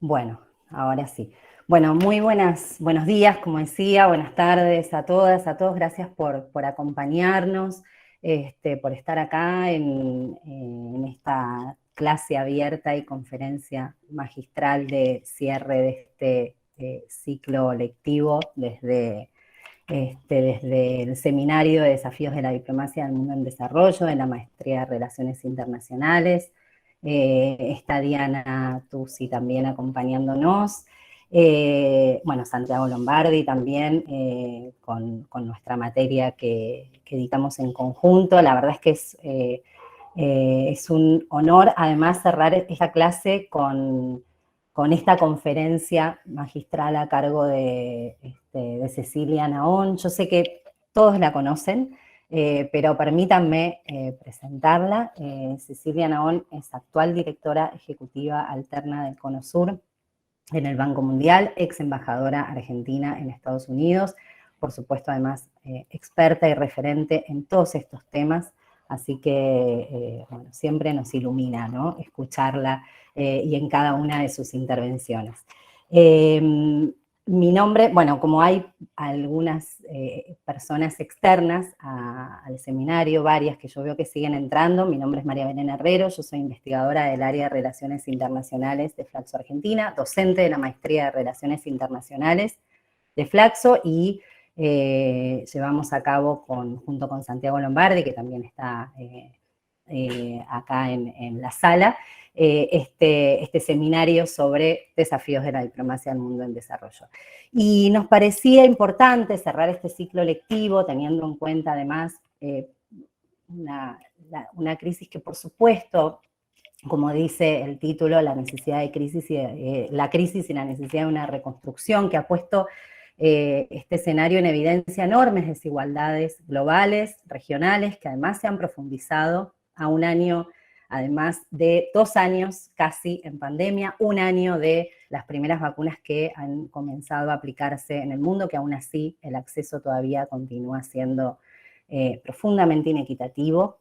Bueno, ahora sí. Bueno, buenos días, como decía, buenas tardes a todas, a todos. Gracias por acompañarnos, por estar acá en esta clase abierta y conferencia magistral de cierre de este ciclo lectivo desde el Seminario de Desafíos de la Diplomacia del Mundo en Desarrollo, de la Maestría de Relaciones Internacionales. Está Diana Tusi también acompañándonos. Bueno, Santiago Lombardi también con nuestra materia que editamos en conjunto. La verdad es que es un honor además cerrar esta clase con esta conferencia magistral a cargo de Cecilia Naón. Yo sé que todos la conocen, pero permítanme presentarla. Cecilia Naón es actual directora ejecutiva alterna del Cono Sur en el Banco Mundial, ex embajadora argentina en Estados Unidos, por supuesto además experta y referente en todos estos temas, así que bueno, siempre nos ilumina, ¿no?, escucharla y en cada una de sus intervenciones. Mi nombre, bueno, como hay algunas personas externas al seminario, varias que yo veo que siguen entrando, mi nombre es María Belén Herrero, yo soy investigadora del área de Relaciones Internacionales de Flaxo Argentina, docente de la Maestría de Relaciones Internacionales de Flaxo y llevamos a cabo junto con Santiago Lombardi, que también está acá en la sala, este seminario sobre desafíos de la diplomacia del mundo en desarrollo. Y nos parecía importante cerrar este ciclo lectivo teniendo en cuenta además una crisis que por supuesto, como dice el título, la necesidad de crisis la crisis y la necesidad de una reconstrucción que ha puesto este escenario en evidencia enormes desigualdades globales, regionales, que además se han profundizado a un año, además de 2 años casi en pandemia, 1 año de las primeras vacunas que han comenzado a aplicarse en el mundo, que aún así el acceso todavía continúa siendo profundamente inequitativo,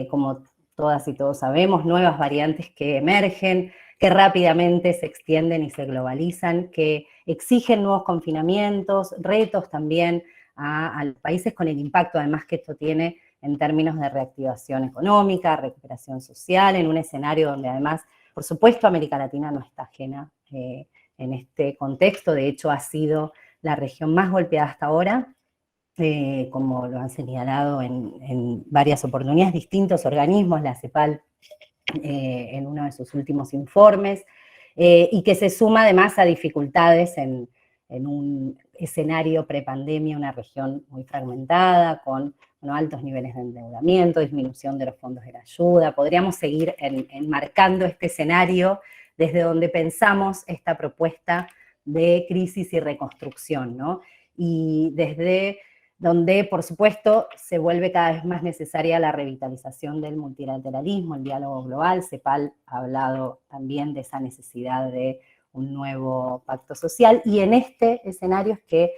como todas y todos sabemos, nuevas variantes que emergen, que rápidamente se extienden y se globalizan, que exigen nuevos confinamientos, retos también a los países con el impacto además que esto tiene en términos de reactivación económica, recuperación social, en un escenario donde además, por supuesto, América Latina no está ajena en este contexto, de hecho ha sido la región más golpeada hasta ahora, como lo han señalado en varias oportunidades, distintos organismos, la CEPAL en uno de sus últimos informes, y que se suma además a dificultades en un escenario prepandemia, una región muy fragmentada, con altos niveles de endeudamiento, disminución de los fondos de la ayuda. Podríamos seguir enmarcando este escenario desde donde pensamos esta propuesta de crisis y reconstrucción, ¿no? Y desde donde, por supuesto, se vuelve cada vez más necesaria la revitalización del multilateralismo, el diálogo global. CEPAL ha hablado también de esa necesidad de un nuevo pacto social, y en este escenario es que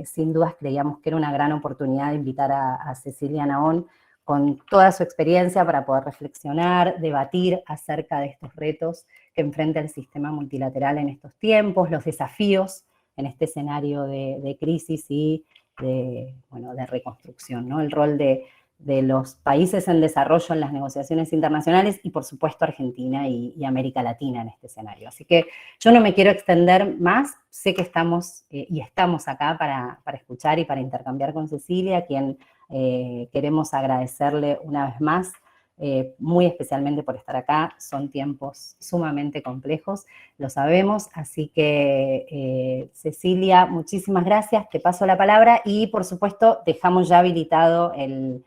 sin dudas creíamos que era una gran oportunidad de invitar a Cecilia Naón con toda su experiencia para poder reflexionar, debatir acerca de estos retos que enfrenta el sistema multilateral en estos tiempos, los desafíos en este escenario de crisis y de reconstrucción, ¿no? El rol de los países en desarrollo en las negociaciones internacionales y, por supuesto, Argentina y América Latina en este escenario. Así que yo no me quiero extender más, sé que estamos y estamos acá para escuchar y para intercambiar con Cecilia, a quien queremos agradecerle una vez más, muy especialmente por estar acá. Son tiempos sumamente complejos, lo sabemos, así que Cecilia, muchísimas gracias, te paso la palabra y por supuesto dejamos ya habilitado el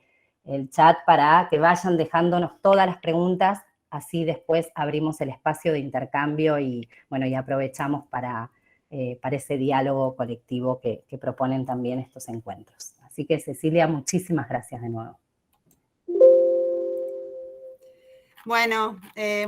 chat para que vayan dejándonos todas las preguntas, así después abrimos el espacio de intercambio y bueno, y aprovechamos para ese diálogo colectivo que proponen también estos encuentros. Así que Cecilia, muchísimas gracias de nuevo. Bueno,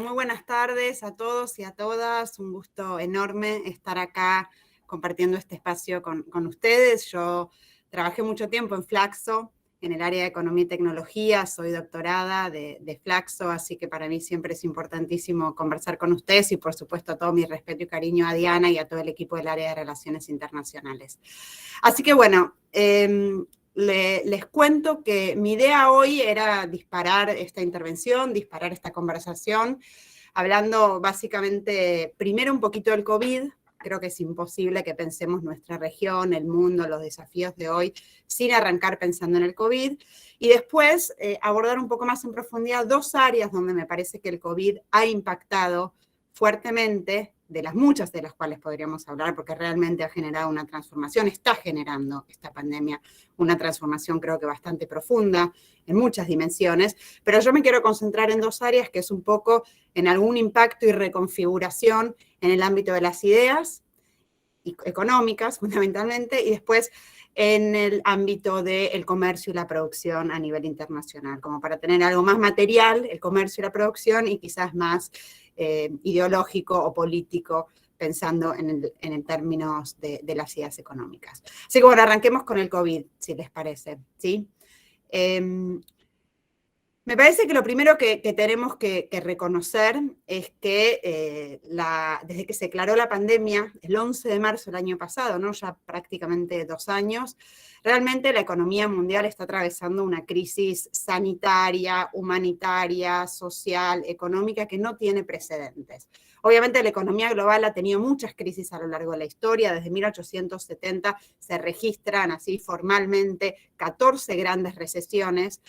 muy buenas tardes a todos y a todas. Un gusto enorme estar acá compartiendo este espacio con ustedes. Yo trabajé mucho tiempo en Flaxo en el área de Economía y Tecnología, soy doctorada de Flaxo, así que para mí siempre es importantísimo conversar con ustedes y por supuesto todo mi respeto y cariño a Diana y a todo el equipo del área de Relaciones Internacionales. Así que bueno, les cuento que mi idea hoy era disparar esta intervención, disparar esta conversación, hablando básicamente primero un poquito del COVID. Creo que es imposible que pensemos nuestra región, el mundo, los desafíos de hoy, sin arrancar pensando en el COVID. Y después abordar un poco más en profundidad dos áreas donde me parece que el COVID ha impactado fuertemente, de las muchas de las cuales podríamos hablar, porque realmente ha generado una transformación, está generando esta pandemia una transformación creo que bastante profunda en muchas dimensiones, pero yo me quiero concentrar en dos áreas, que es un poco en algún impacto y reconfiguración en el ámbito de las ideas económicas, fundamentalmente, y después en el ámbito del comercio y la producción a nivel internacional, como para tener algo más material, el comercio y la producción, y quizás más ideológico o político, pensando en términos de las ideas económicas. Así que bueno, arranquemos con el COVID, si les parece, ¿sí? Me parece que lo primero que tenemos que reconocer es que desde que se declaró la pandemia, el 11 de marzo del año pasado, ¿no? Ya prácticamente 2 años, realmente la economía mundial está atravesando una crisis sanitaria, humanitaria, social, económica que no tiene precedentes. Obviamente la economía global ha tenido muchas crisis a lo largo de la historia. Desde 1870 se registran así formalmente 14 grandes recesiones.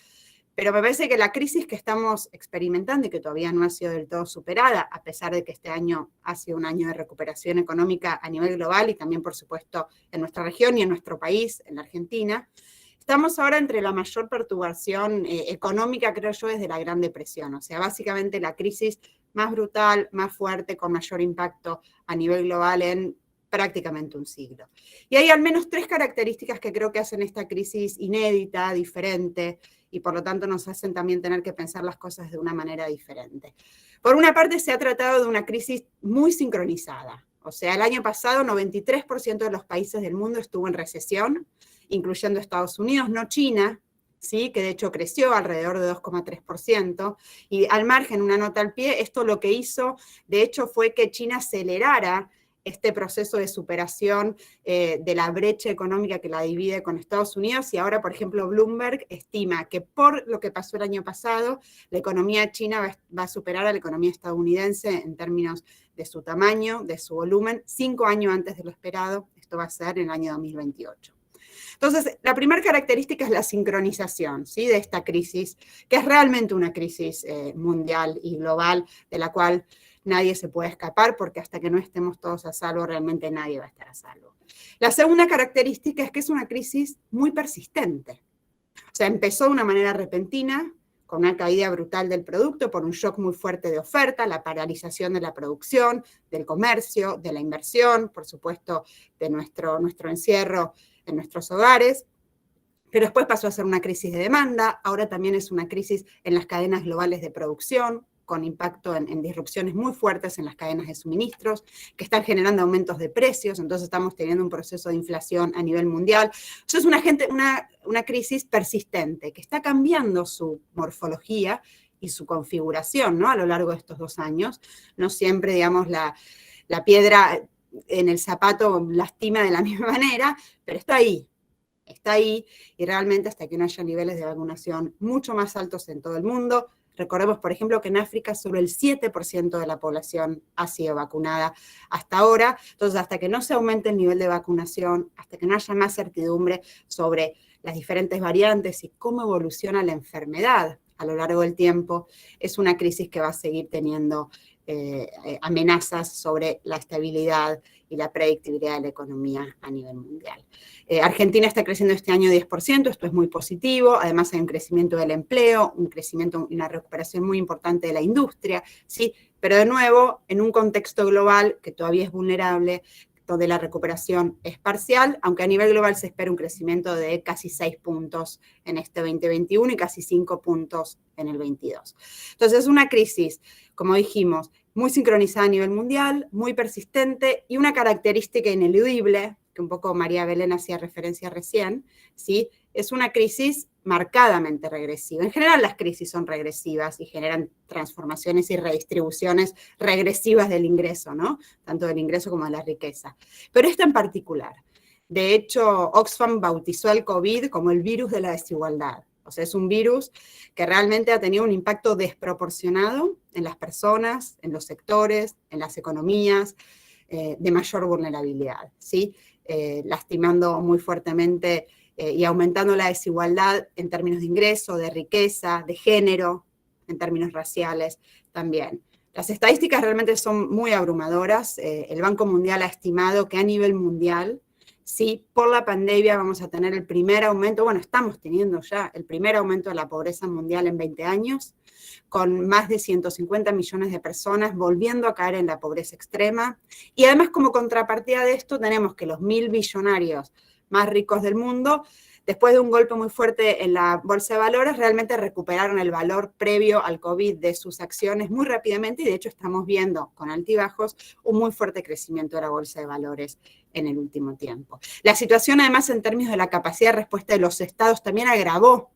Pero me parece que la crisis que estamos experimentando y que todavía no ha sido del todo superada, a pesar de que este año ha sido un año de recuperación económica a nivel global y también, por supuesto, en nuestra región y en nuestro país, en la Argentina, estamos ahora entre la mayor perturbación económica, creo yo, desde la Gran Depresión. O sea, básicamente la crisis más brutal, más fuerte, con mayor impacto a nivel global en prácticamente un siglo. Y hay al menos 3 características que creo que hacen esta crisis inédita, diferente, y por lo tanto nos hacen también tener que pensar las cosas de una manera diferente. Por una parte, se ha tratado de una crisis muy sincronizada. O sea, el año pasado 93% de los países del mundo estuvo en recesión, incluyendo Estados Unidos, no China, ¿sí? Que de hecho creció alrededor de 2,3%. Y al margen, una nota al pie, esto lo que hizo, de hecho, fue que China acelerara este proceso de superación de la brecha económica que la divide con Estados Unidos, y ahora, por ejemplo, Bloomberg estima que por lo que pasó el año pasado, la economía china va a superar a la economía estadounidense en términos de su tamaño, de su volumen, 5 años antes de lo esperado. Esto va a ser en el año 2028. Entonces, la primera característica es la sincronización, ¿sí? De esta crisis, que es realmente una crisis mundial y global, de la cual nadie se puede escapar, porque hasta que no estemos todos a salvo, realmente nadie va a estar a salvo. La segunda característica es que es una crisis muy persistente. O sea, empezó de una manera repentina, con una caída brutal del producto, por un shock muy fuerte de oferta, la paralización de la producción, del comercio, de la inversión, por supuesto, de nuestro encierro en nuestros hogares. Pero después pasó a ser una crisis de demanda, ahora también es una crisis en las cadenas globales de producción, con impacto en disrupciones muy fuertes en las cadenas de suministros, que están generando aumentos de precios, entonces estamos teniendo un proceso de inflación a nivel mundial. Eso es una crisis persistente, que está cambiando su morfología y su configuración, ¿no? A lo largo de estos 2 años. No siempre, digamos, la piedra en el zapato lastima de la misma manera, pero está ahí, y realmente hasta que no haya niveles de vacunación mucho más altos en todo el mundo. Recordemos, por ejemplo, que en África solo el 7% de la población ha sido vacunada hasta ahora. Entonces, hasta que no se aumente el nivel de vacunación, hasta que no haya más certidumbre sobre las diferentes variantes y cómo evoluciona la enfermedad a lo largo del tiempo, es una crisis que va a seguir teniendo amenazas sobre la estabilidad y la predictibilidad de la economía a nivel mundial. Argentina está creciendo este año 10%, esto es muy positivo, además hay un crecimiento del empleo, un crecimiento y una recuperación muy importante de la industria, ¿sí? Pero de nuevo, en un contexto global que todavía es vulnerable, donde la recuperación es parcial, aunque a nivel global se espera un crecimiento de casi 6 puntos en este 2021 y casi 5 puntos en el 22. Entonces es una crisis, como dijimos, muy sincronizada a nivel mundial, muy persistente, y una característica ineludible, que un poco María Belén hacía referencia recién, ¿sí? Es una crisis marcadamente regresiva. En general las crisis son regresivas y generan transformaciones y redistribuciones regresivas del ingreso, ¿no? Tanto del ingreso como de la riqueza. Pero esta en particular. De hecho, Oxfam bautizó al COVID como el virus de la desigualdad. O sea, es un virus que realmente ha tenido un impacto desproporcionado en las personas, en los sectores, en las economías de mayor vulnerabilidad, ¿sí? Lastimando muy fuertemente y aumentando la desigualdad en términos de ingreso, de riqueza, de género, en términos raciales también. Las estadísticas realmente son muy abrumadoras. El Banco Mundial ha estimado que a nivel mundial, sí, por la pandemia vamos a tener el primer aumento, bueno, estamos teniendo ya el primer aumento de la pobreza mundial en 20 años, con más de 150 millones de personas volviendo a caer en la pobreza extrema. Y además, como contrapartida de esto, tenemos que los 1.000 billonarios más ricos del mundo, después de un golpe muy fuerte en la bolsa de valores, realmente recuperaron el valor previo al COVID de sus acciones muy rápidamente y de hecho estamos viendo con altibajos un muy fuerte crecimiento de la bolsa de valores en el último tiempo. La situación además en términos de la capacidad de respuesta de los estados también agravó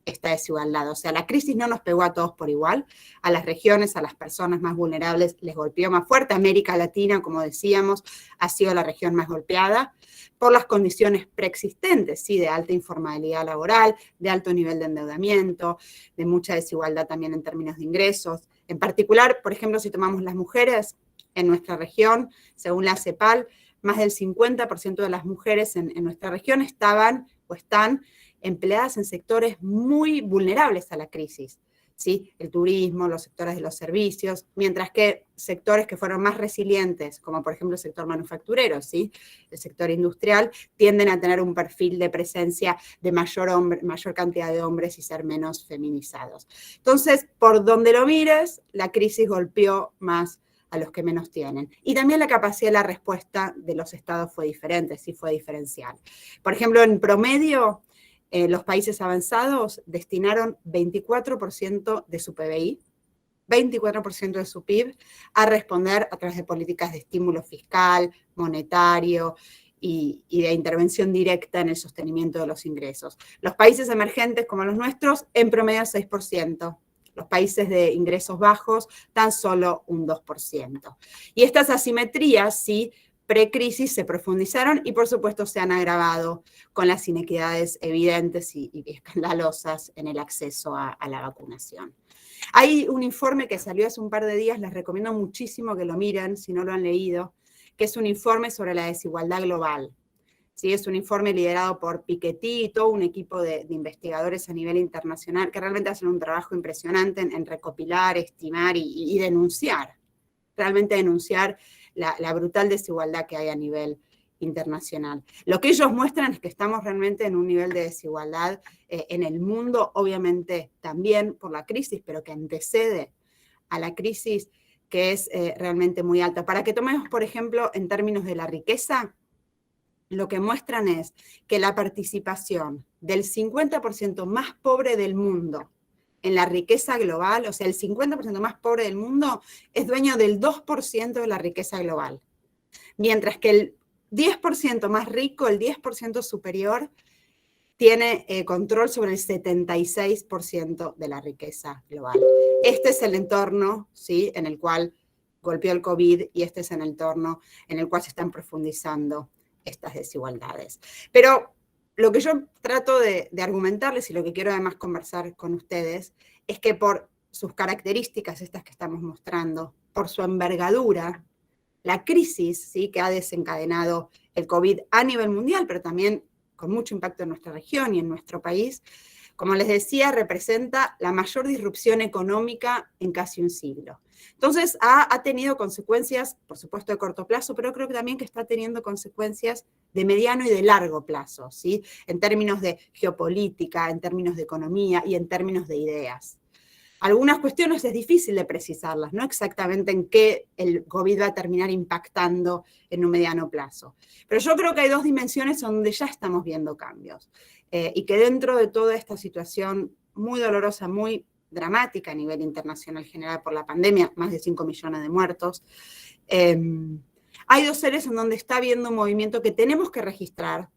esta desigualdad. O sea, la crisis no nos pegó a todos por igual, a las regiones, a las personas más vulnerables les golpeó más fuerte. América Latina, como decíamos, ha sido la región más golpeada por las condiciones preexistentes, ¿sí? De alta informalidad laboral, de alto nivel de endeudamiento, de mucha desigualdad también en términos de ingresos. En particular, por ejemplo, si tomamos las mujeres en nuestra región, según la CEPAL, más del 50% de las mujeres en nuestra región estaban o están empleadas en sectores muy vulnerables a la crisis, ¿sí? El turismo, los sectores de los servicios, mientras que sectores que fueron más resilientes, como por ejemplo el sector manufacturero, ¿sí? El sector industrial, tienden a tener un perfil de presencia de mayor cantidad de hombres y ser menos feminizados. Entonces, por donde lo mires, la crisis golpeó más a los que menos tienen. Y también la capacidad de la respuesta de los estados fue diferente, sí fue diferencial. Por ejemplo, en promedio, los países avanzados destinaron 24% de su PBI, 24% de su PIB, a responder a través de políticas de estímulo fiscal, monetario y de intervención directa en el sostenimiento de los ingresos. Los países emergentes como los nuestros, en promedio 6%. Los países de ingresos bajos, tan solo un 2%. Y estas asimetrías, sí, precrisis se profundizaron y por supuesto se han agravado con las inequidades evidentes y escandalosas en el acceso a la vacunación. Hay un informe que salió hace un par de días, les recomiendo muchísimo que lo miren si no lo han leído, que es un informe sobre la desigualdad global. ¿Sí? Es un informe liderado por Piketty y todo un equipo de investigadores a nivel internacional que realmente hacen un trabajo impresionante en recopilar, estimar y denunciar, realmente denunciar la brutal desigualdad que hay a nivel internacional. Lo que ellos muestran es que estamos realmente en un nivel de desigualdad en el mundo, obviamente también por la crisis, pero que antecede a la crisis, que es realmente muy alta. Para que tomemos, por ejemplo, en términos de la riqueza, lo que muestran es que la participación del 50% más pobre del mundo en la riqueza global, o sea, el 50% más pobre del mundo es dueño del 2% de la riqueza global. Mientras que el 10% más rico, el 10% superior, tiene control sobre el 76% de la riqueza global. Este es el entorno, ¿sí?, en el cual golpeó el COVID y este es el entorno en el cual se están profundizando estas desigualdades. Pero lo que yo trato de argumentarles y lo que quiero además conversar con ustedes es que por sus características, estas que estamos mostrando, por su envergadura, la crisis, ¿sí?, que ha desencadenado el COVID a nivel mundial, pero también con mucho impacto en nuestra región y en nuestro país, como les decía, representa la mayor disrupción económica en casi un siglo. Entonces, ha tenido consecuencias, por supuesto, de corto plazo, pero creo que también que está teniendo consecuencias de mediano y de largo plazo, ¿sí?, en términos de geopolítica, en términos de economía y en términos de ideas. Algunas cuestiones es difícil de precisarlas, no exactamente en qué el COVID va a terminar impactando en un mediano plazo. Pero yo creo que hay dos dimensiones donde ya estamos viendo cambios y que dentro de toda esta situación muy dolorosa, muy dramática a nivel internacional generada por la pandemia, más de 5 millones de muertos, hay dos áreas en donde está habiendo un movimiento que tenemos que registrar,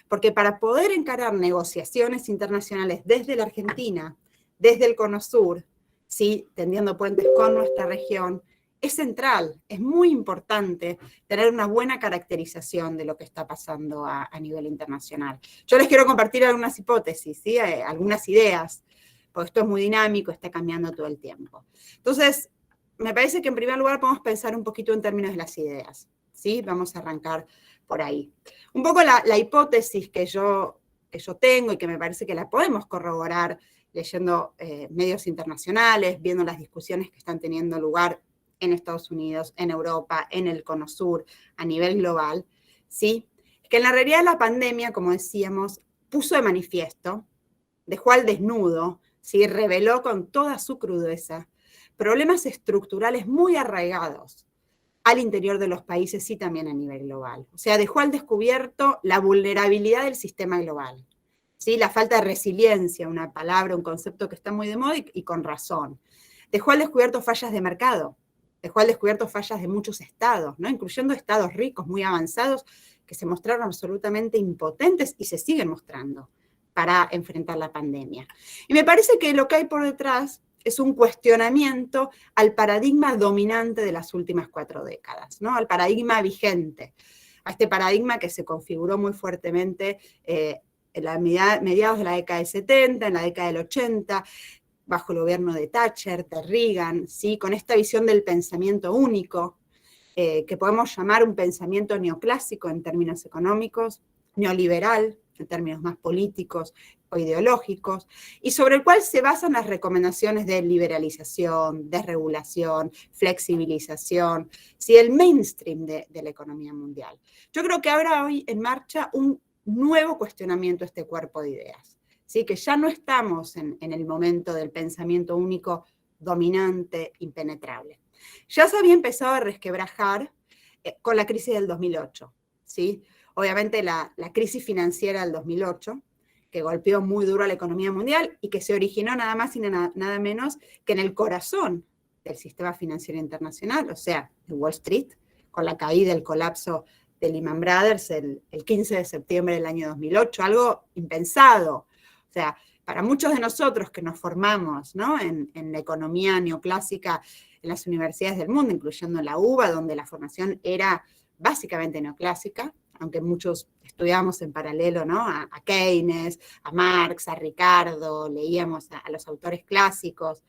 Porque para poder encarar negociaciones internacionales desde la Argentina, desde el Cono Sur, ¿sí? Tendiendo puentes con nuestra región, es central, es muy importante tener una buena caracterización de lo que está pasando a nivel internacional. Yo les quiero compartir algunas hipótesis, ¿sí? Algunas ideas, porque esto es muy dinámico, está cambiando todo el tiempo. Entonces, me parece que en primer lugar podemos pensar un poquito en términos de las ideas, ¿sí? Vamos a arrancar por ahí. Un poco la hipótesis que yo tengo y que me parece que la podemos corroborar leyendo medios internacionales, viendo las discusiones que están teniendo lugar en Estados Unidos, en Europa, en el Cono Sur, a nivel global, ¿sí? Que en la realidad la pandemia, como decíamos, puso de manifiesto, dejó al desnudo, ¿sí? Reveló con toda su crudeza problemas estructurales muy arraigados al interior de los países y también a nivel global. O sea, dejó al descubierto la vulnerabilidad del sistema global, ¿sí? La falta de resiliencia, una palabra, un concepto que está muy de moda y con razón. Dejó al descubierto fallas de mercado, dejó al descubierto fallas de muchos estados, ¿no? Incluyendo estados ricos, muy avanzados, que se mostraron absolutamente impotentes y se siguen mostrando para enfrentar la pandemia. Y me parece que lo que hay por detrás es un cuestionamiento al paradigma dominante de las últimas 4 décadas, ¿no? Al paradigma vigente, a este paradigma que se configuró muy fuertemente en mediados de la década del 70, en la década del 80, bajo el gobierno de Thatcher, de Reagan, ¿sí? Con esta visión del pensamiento único, que podemos llamar un pensamiento neoclásico en términos económicos, neoliberal en términos más políticos o ideológicos, y sobre el cual se basan las recomendaciones de liberalización, desregulación, flexibilización, ¿sí? El mainstream de la economía mundial. Yo creo que habrá hoy en marcha un nuevo cuestionamiento a este cuerpo de ideas, ¿sí? Que ya no estamos en el momento del pensamiento único dominante, impenetrable. Ya se había empezado a resquebrajar con la crisis del 2008, ¿sí? Obviamente la crisis financiera del 2008, que golpeó muy duro a la economía mundial y que se originó nada más y nada menos que en el corazón del sistema financiero internacional, o sea, de Wall Street, con la caída, el colapso de Lehman Brothers el 15 de septiembre del año 2008, algo impensado. O sea, para muchos de nosotros que nos formamos, ¿no? en la economía neoclásica en las universidades del mundo, incluyendo la UBA, donde la formación era básicamente neoclásica, aunque muchos estudiamos en paralelo, ¿no? A Keynes, a Marx, a Ricardo, leíamos a los autores clásicos,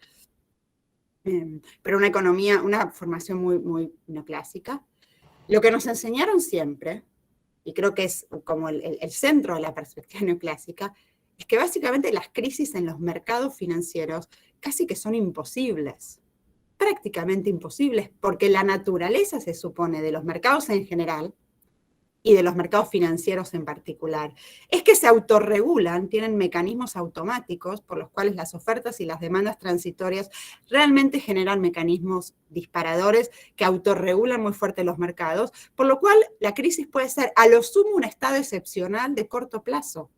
pero una economía, una formación muy, muy neoclásica. Lo que nos enseñaron siempre, y creo que es como el centro de la perspectiva neoclásica, es que básicamente las crisis en los mercados financieros casi que son imposibles, prácticamente imposibles, porque la naturaleza se supone de los mercados en general y de los mercados financieros en particular, es que se autorregulan, tienen mecanismos automáticos por los cuales las ofertas y las demandas transitorias realmente generan mecanismos disparadores que autorregulan muy fuerte los mercados, por lo cual la crisis puede ser a lo sumo un estado excepcional de corto plazo,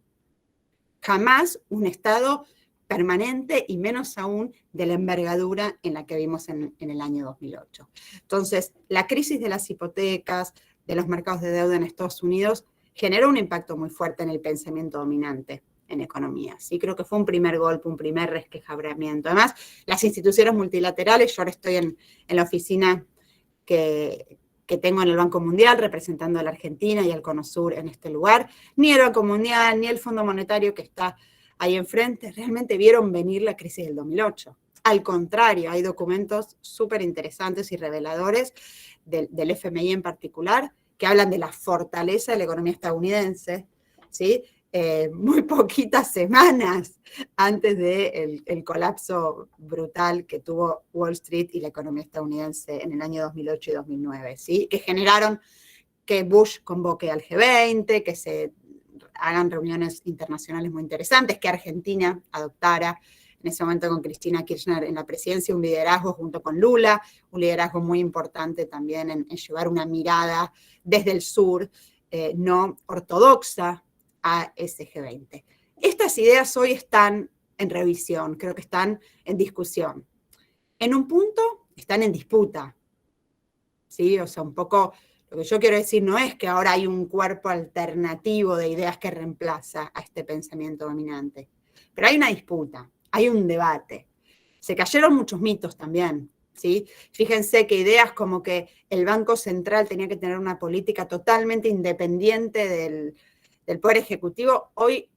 jamás un estado permanente y menos aún de la envergadura en la que vimos en el año 2008. Entonces, la crisis de las hipotecas, de los mercados de deuda en Estados Unidos, generó un impacto muy fuerte en el pensamiento dominante en economía. ¿Sí? Creo que fue un primer golpe, un primer resquebrajamiento. Además, las instituciones multilaterales, yo ahora estoy en la oficina que tengo en el Banco Mundial, representando a la Argentina y al Cono Sur en este lugar, ni el Banco Mundial, ni el Fondo Monetario que está ahí enfrente, realmente vieron venir la crisis del 2008. Al contrario, hay documentos súper interesantes y reveladores del FMI en particular, que hablan de la fortaleza de la economía estadounidense, ¿sí? Muy poquitas semanas antes del colapso brutal que tuvo Wall Street y la economía estadounidense en el año 2008 y 2009, ¿sí? Que generaron que Bush convoque al G20, que se hagan reuniones internacionales muy interesantes, que Argentina adoptara en ese momento con Cristina Kirchner en la presidencia un liderazgo junto con Lula, un liderazgo muy importante también en llevar una mirada desde el sur no ortodoxa a ese G20. Estas ideas hoy están en revisión, creo que están en discusión. En un punto están en disputa, ¿sí? O sea, un poco Lo que yo quiero decir no es que ahora hay un cuerpo alternativo de ideas que reemplaza a este pensamiento dominante, pero hay una disputa, hay un debate. Se cayeron muchos mitos también, ¿sí? Fíjense que ideas como que el Banco Central tenía que tener una política totalmente independiente del Poder Ejecutivo, hoy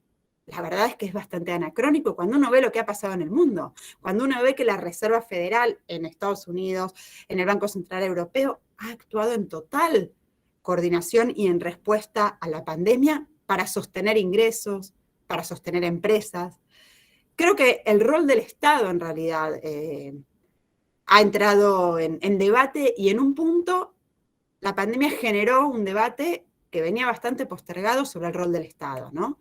la verdad es que es bastante anacrónico cuando uno ve lo que ha pasado en el mundo, cuando uno ve que la Reserva Federal en Estados Unidos, en el Banco Central Europeo, ha actuado en total coordinación y en respuesta a la pandemia para sostener ingresos, para sostener empresas. Creo que el rol del Estado en realidad ha entrado en debate y en un punto la pandemia generó un debate que venía bastante postergado sobre el rol del Estado, ¿no?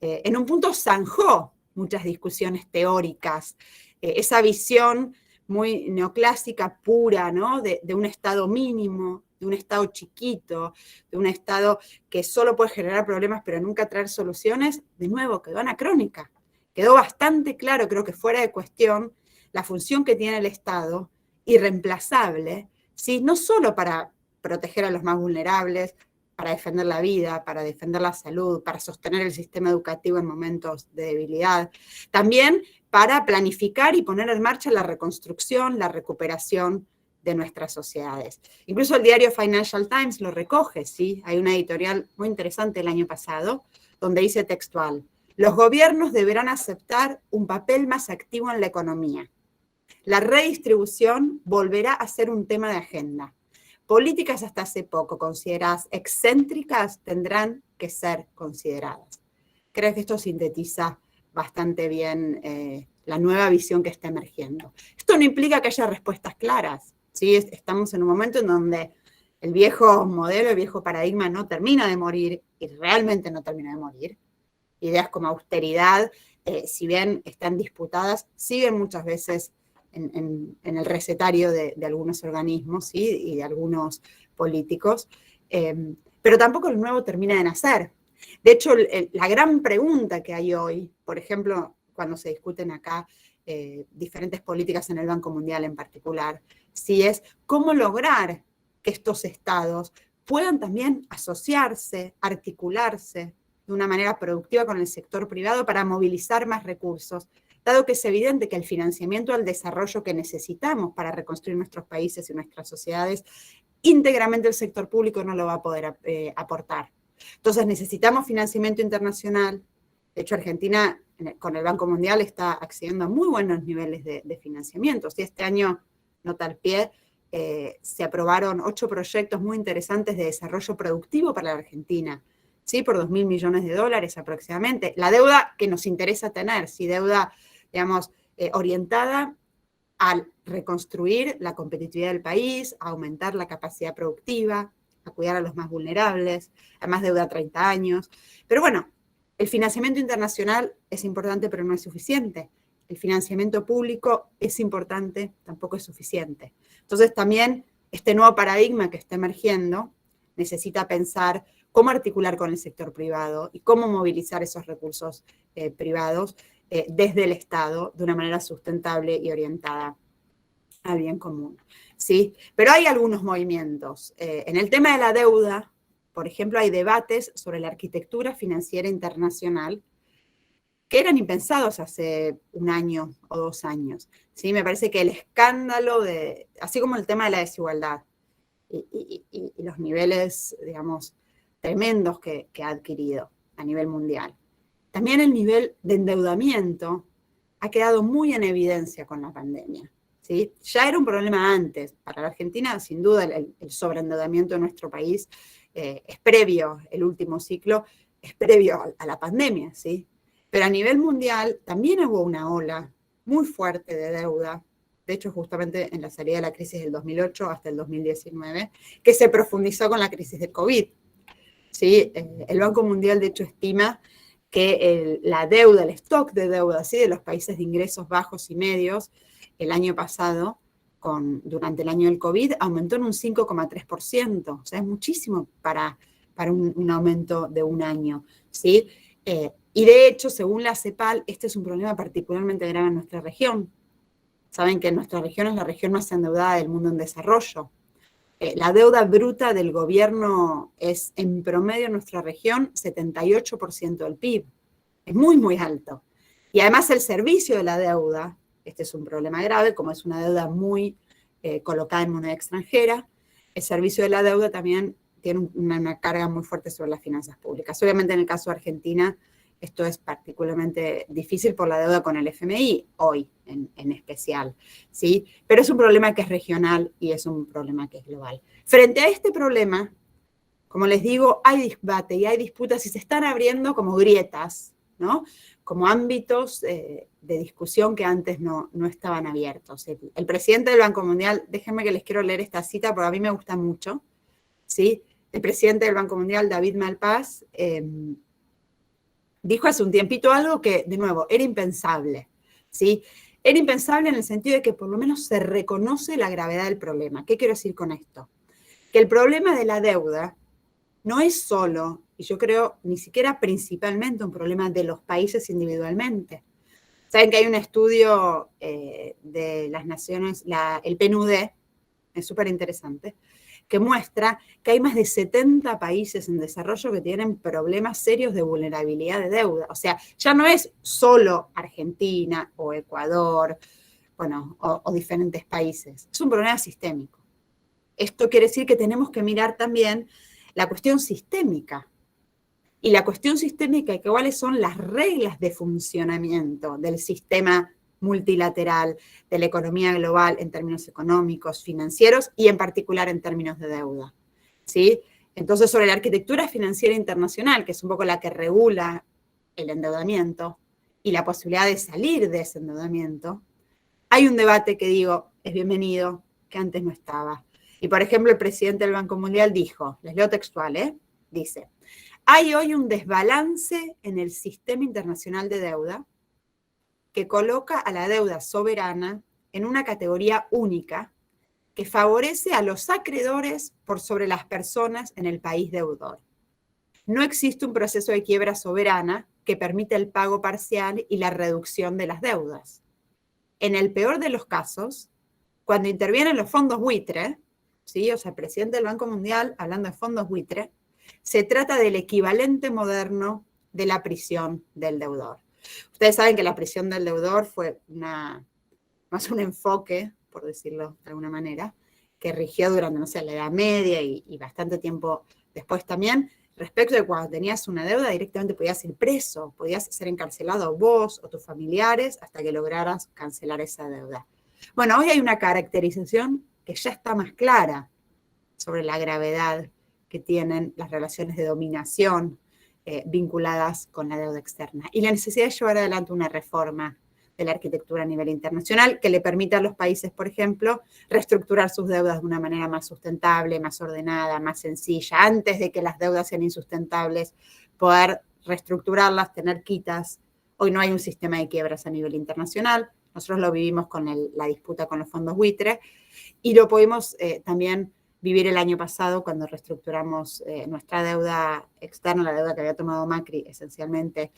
En un punto zanjó muchas discusiones teóricas, esa visión muy neoclásica, pura, ¿no? De un Estado mínimo, de un Estado chiquito, de un Estado que solo puede generar problemas pero nunca traer soluciones, de nuevo quedó anacrónica. Quedó bastante claro, creo que fuera de cuestión, la función que tiene el Estado, irreemplazable, ¿sí? No solo para proteger a los más vulnerables, para defender la vida, para defender la salud, para sostener el sistema educativo en momentos de debilidad, también para planificar y poner en marcha la reconstrucción, la recuperación de nuestras sociedades. Incluso el diario Financial Times lo recoge, ¿sí? Hay una editorial muy interesante el año pasado, donde dice textual: los gobiernos deberán aceptar un papel más activo en la economía. La redistribución volverá a ser un tema de agenda. Políticas hasta hace poco consideradas excéntricas tendrán que ser consideradas. Creo que esto sintetiza bastante bien la nueva visión que está emergiendo. Esto no implica que haya respuestas claras, ¿sí? Estamos en un momento en donde el viejo modelo, el viejo paradigma no termina de morir, y realmente no termina de morir. Ideas como austeridad, si bien están disputadas, siguen muchas veces en el recetario de algunos organismos, ¿sí? Y de algunos políticos, pero tampoco el nuevo termina de nacer. De hecho, la gran pregunta que hay hoy, por ejemplo, cuando se discuten acá diferentes políticas en el Banco Mundial en particular, ¿sí? Es cómo lograr que estos estados puedan también asociarse, articularse de una manera productiva con el sector privado para movilizar más recursos, dado que es evidente que el financiamiento al desarrollo que necesitamos para reconstruir nuestros países y nuestras sociedades, íntegramente el sector público no lo va a poder aportar. Entonces necesitamos financiamiento internacional. De hecho, Argentina con el Banco Mundial está accediendo a muy buenos niveles de financiamiento. Si este año, nota al pie, se aprobaron 8 proyectos muy interesantes de desarrollo productivo para la Argentina, ¿sí? Por 2.000 millones de dólares aproximadamente. La deuda que nos interesa tener, ¿sí? Deuda, digamos, orientada a reconstruir la competitividad del país, a aumentar la capacidad productiva, a cuidar a los más vulnerables, además deuda a 30 años. Pero bueno, el financiamiento internacional es importante, pero no es suficiente. El financiamiento público es importante, tampoco es suficiente. Entonces también este nuevo paradigma que está emergiendo necesita pensar cómo articular con el sector privado y cómo movilizar esos recursos privados desde el Estado de una manera sustentable y orientada al bien común, ¿sí? Pero hay algunos movimientos. En el tema de la deuda, por ejemplo, hay debates sobre la arquitectura financiera internacional que eran impensados hace 1 año o 2 años, ¿sí? Me parece que el escándalo así como el tema de la desigualdad y los niveles, digamos, tremendos que ha adquirido a nivel mundial. También el nivel de endeudamiento ha quedado muy en evidencia con la pandemia, ¿sí? Ya era un problema antes. Para la Argentina, sin duda, el sobreendeudamiento de nuestro país es previo, el último ciclo es previo a la pandemia, ¿sí? Pero a nivel mundial también hubo una ola muy fuerte de deuda, de hecho justamente en la salida de la crisis del 2008 hasta el 2019, que se profundizó con la crisis del COVID. ¿Sí? El Banco Mundial, de hecho, estima que la deuda, el stock de deuda, ¿sí? De los países de ingresos bajos y medios, el año pasado, durante el año del COVID, aumentó en un 5,3%. O sea, es muchísimo para un aumento de 1 año, ¿sí? Y de hecho, según la CEPAL, este es un problema particularmente grave en nuestra región. Saben que nuestra región es la región más endeudada del mundo en desarrollo. La deuda bruta del gobierno es, en promedio en nuestra región, 78% del PIB. Es muy, muy alto. Y además el servicio de la deuda, este es un problema grave, como es una deuda muy colocada en moneda extranjera, el servicio de la deuda también tiene una carga muy fuerte sobre las finanzas públicas. Obviamente en el caso de Argentina esto es particularmente difícil por la deuda con el FMI, hoy en especial, ¿sí? Pero es un problema que es regional y es un problema que es global. Frente a este problema, como les digo, hay debate y hay disputas y se están abriendo como grietas, ¿no? Como ámbitos de discusión que antes no estaban abiertos. El presidente del Banco Mundial, déjenme que les quiero leer esta cita porque a mí me gusta mucho, ¿sí? El presidente del Banco Mundial, David Malpass, dijo hace un tiempito algo que, de nuevo, era impensable, ¿sí? Era impensable en el sentido de que por lo menos se reconoce la gravedad del problema. ¿Qué quiero decir con esto? Que el problema de la deuda no es solo, y yo creo ni siquiera principalmente, un problema de los países individualmente. Saben que hay un estudio de las naciones, el PNUD, es súper interesante, que muestra que hay más de 70 países en desarrollo que tienen problemas serios de vulnerabilidad de deuda. O sea, ya no es solo Argentina o Ecuador, bueno, o diferentes países. Es un problema sistémico. Esto quiere decir que tenemos que mirar también la cuestión sistémica. Y la cuestión sistémica, ¿cuáles son las reglas de funcionamiento del sistema multilateral, de la economía global en términos económicos, financieros y en particular en términos de deuda? ¿Sí? Entonces, sobre la arquitectura financiera internacional, que es un poco la que regula el endeudamiento y la posibilidad de salir de ese endeudamiento, hay un debate que digo, es bienvenido, que antes no estaba. Y por ejemplo, el presidente del Banco Mundial dijo, les leo textual, dice, hay hoy un desbalance en el sistema internacional de deuda que coloca a la deuda soberana en una categoría única que favorece a los acreedores por sobre las personas en el país deudor. No existe un proceso de quiebra soberana que permita el pago parcial y la reducción de las deudas. En el peor de los casos, cuando intervienen los fondos buitre, ¿sí? O sea, el presidente del Banco Mundial, hablando de fondos buitre, se trata del equivalente moderno de la prisión del deudor. Ustedes saben que la prisión del deudor fue más un enfoque, por decirlo de alguna manera, que rigió durante, no sé, la Edad Media y bastante tiempo después también, respecto de cuando tenías una deuda directamente podías ir preso, podías ser encarcelado vos o tus familiares hasta que lograras cancelar esa deuda. Bueno, hoy hay una caracterización que ya está más clara sobre la gravedad que tienen las relaciones de dominación vinculadas con la deuda externa y la necesidad de llevar adelante una reforma de la arquitectura a nivel internacional que le permita a los países, por ejemplo, reestructurar sus deudas de una manera más sustentable, más ordenada, más sencilla, antes de que las deudas sean insustentables, poder reestructurarlas, tener quitas. Hoy no hay un sistema de quiebras a nivel internacional, nosotros lo vivimos con la disputa con los fondos buitre y lo pudimos también vivir el año pasado cuando reestructuramos nuestra deuda externa, la deuda que había tomado Macri esencialmente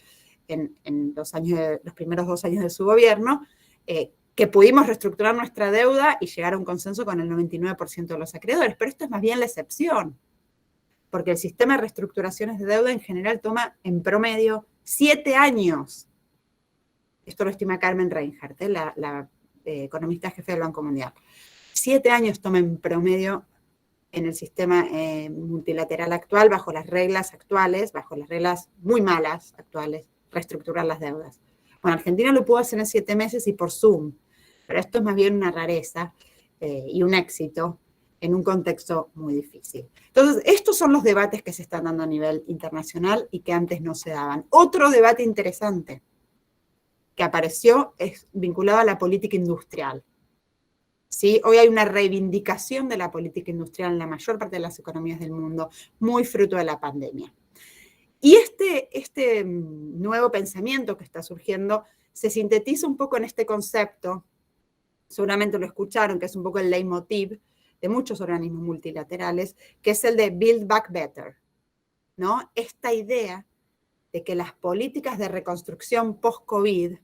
en los primeros 2 años de su gobierno, que pudimos reestructurar nuestra deuda y llegar a un consenso con el 99% de los acreedores. Pero esto es más bien la excepción, porque el sistema de reestructuraciones de deuda en general toma en promedio 7 años. Esto lo estima Carmen Reinhardt, la economista jefe del Banco Mundial. 7 años toma en promedio en el sistema multilateral actual, bajo las reglas actuales, bajo las reglas muy malas actuales, reestructurar las deudas. Bueno, Argentina lo pudo hacer en 7 meses y por Zoom, pero esto es más bien una rareza y un éxito en un contexto muy difícil. Entonces, estos son los debates que se están dando a nivel internacional y que antes no se daban. Otro debate interesante que apareció es vinculado a la política industrial. ¿Sí? Hoy hay una reivindicación de la política industrial en la mayor parte de las economías del mundo, muy fruto de la pandemia. Y este nuevo pensamiento que está surgiendo se sintetiza un poco en este concepto, seguramente lo escucharon, que es un poco el leitmotiv de muchos organismos multilaterales, que es el de Build Back Better, ¿no? Esta idea de que las políticas de reconstrucción post-COVID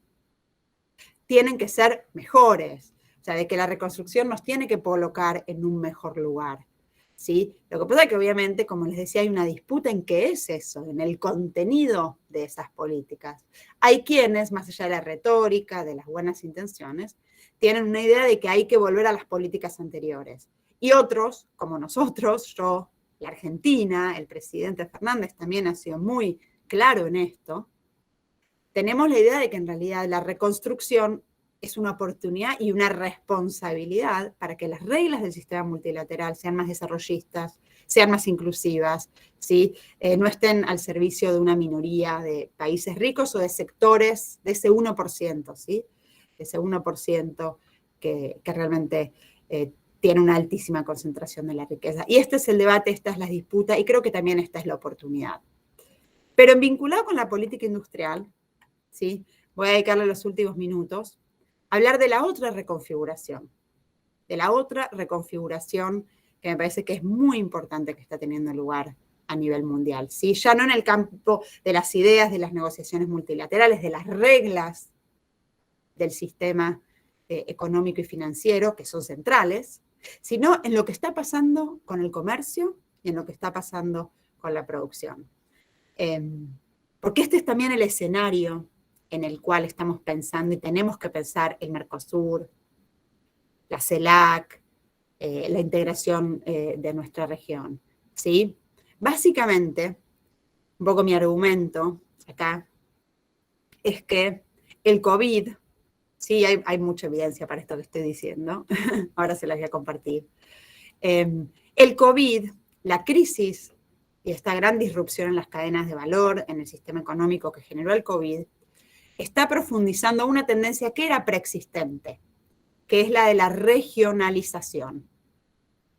tienen que ser mejores, o sea, de que la reconstrucción nos tiene que colocar en un mejor lugar. ¿sí? Lo que pasa es que obviamente, como les decía, hay una disputa en qué es eso, en el contenido de esas políticas. Hay quienes, más allá de la retórica, de las buenas intenciones, tienen una idea de que hay que volver a las políticas anteriores. Y otros, como nosotros, yo, la Argentina, el presidente Fernández también ha sido muy claro en esto, tenemos la idea de que en realidad la reconstrucción es una oportunidad y una responsabilidad para que las reglas del sistema multilateral sean más desarrollistas, sean más inclusivas, ¿sí? No estén al servicio de una minoría de países ricos o de sectores de ese 1%, ¿sí? Ese 1% que realmente tiene una altísima concentración de la riqueza. Y este es el debate, esta es la disputa, y creo que también esta es la oportunidad. Pero vinculado con la política industrial, ¿sí? Voy a dedicarle los últimos minutos a hablar de la otra reconfiguración, que me parece que es muy importante que está teniendo lugar a nivel mundial, ¿sí? Ya no en el campo de las ideas, de las negociaciones multilaterales, de las reglas del sistema económico y financiero, que son centrales, sino en lo que está pasando con el comercio y en lo que está pasando con la producción. Porque este es también el escenario en el cual estamos pensando y tenemos que pensar el Mercosur, la CELAC, la integración de nuestra región, ¿sí? Básicamente, un poco mi argumento acá es que el COVID, sí, hay mucha evidencia para esto que estoy diciendo, ahora se las voy a compartir. El COVID, la crisis y esta gran disrupción en las cadenas de valor, en el sistema económico que generó el COVID, está profundizando una tendencia que era preexistente, que es la de la regionalización,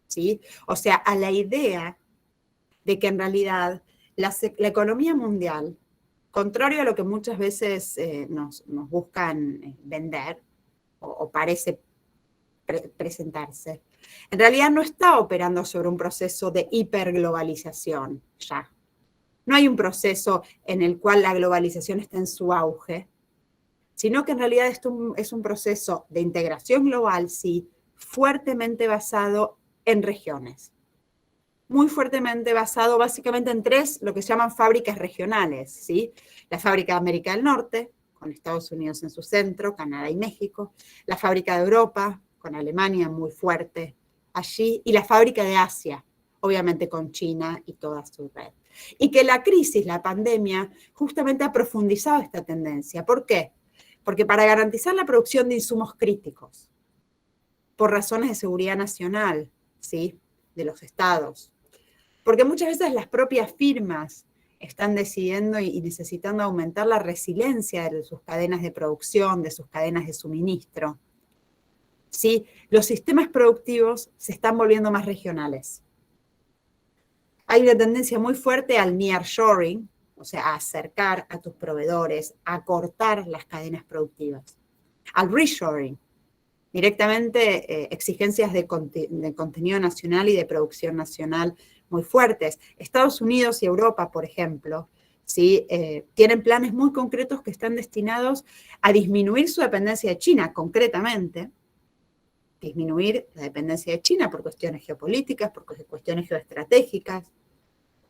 ¿sí? O sea, a la idea de que en realidad la economía mundial, contrario a lo que muchas veces nos buscan vender o parece presentarse, en realidad no está operando sobre un proceso de hiperglobalización ya. No hay un proceso en el cual la globalización está en su auge, sino que en realidad esto es un proceso de integración global, sí, fuertemente basado en regiones. Muy fuertemente basado básicamente en tres, lo que se llaman fábricas regionales, ¿sí? La fábrica de América del Norte, con Estados Unidos en su centro, Canadá y México, la fábrica de Europa, con Alemania muy fuerte allí, y la fábrica de Asia, obviamente con China y toda su red. Y que la crisis, la pandemia, justamente ha profundizado esta tendencia. ¿Por qué? Porque para garantizar la producción de insumos críticos, por razones de seguridad nacional, ¿sí? De los estados, porque muchas veces las propias firmas están decidiendo y necesitando aumentar la resiliencia de sus cadenas de producción, de sus cadenas de suministro, ¿sí? Los sistemas productivos se están volviendo más regionales. Hay una tendencia muy fuerte al nearshoring, o sea, a acercar a tus proveedores, a cortar las cadenas productivas. Al reshoring, directamente exigencias de contenido nacional y de producción nacional muy fuertes. Estados Unidos y Europa, por ejemplo, ¿sí? Tienen planes muy concretos que están destinados a disminuir su dependencia de China, concretamente, disminuir la dependencia de China por cuestiones geopolíticas, por cuestiones geoestratégicas,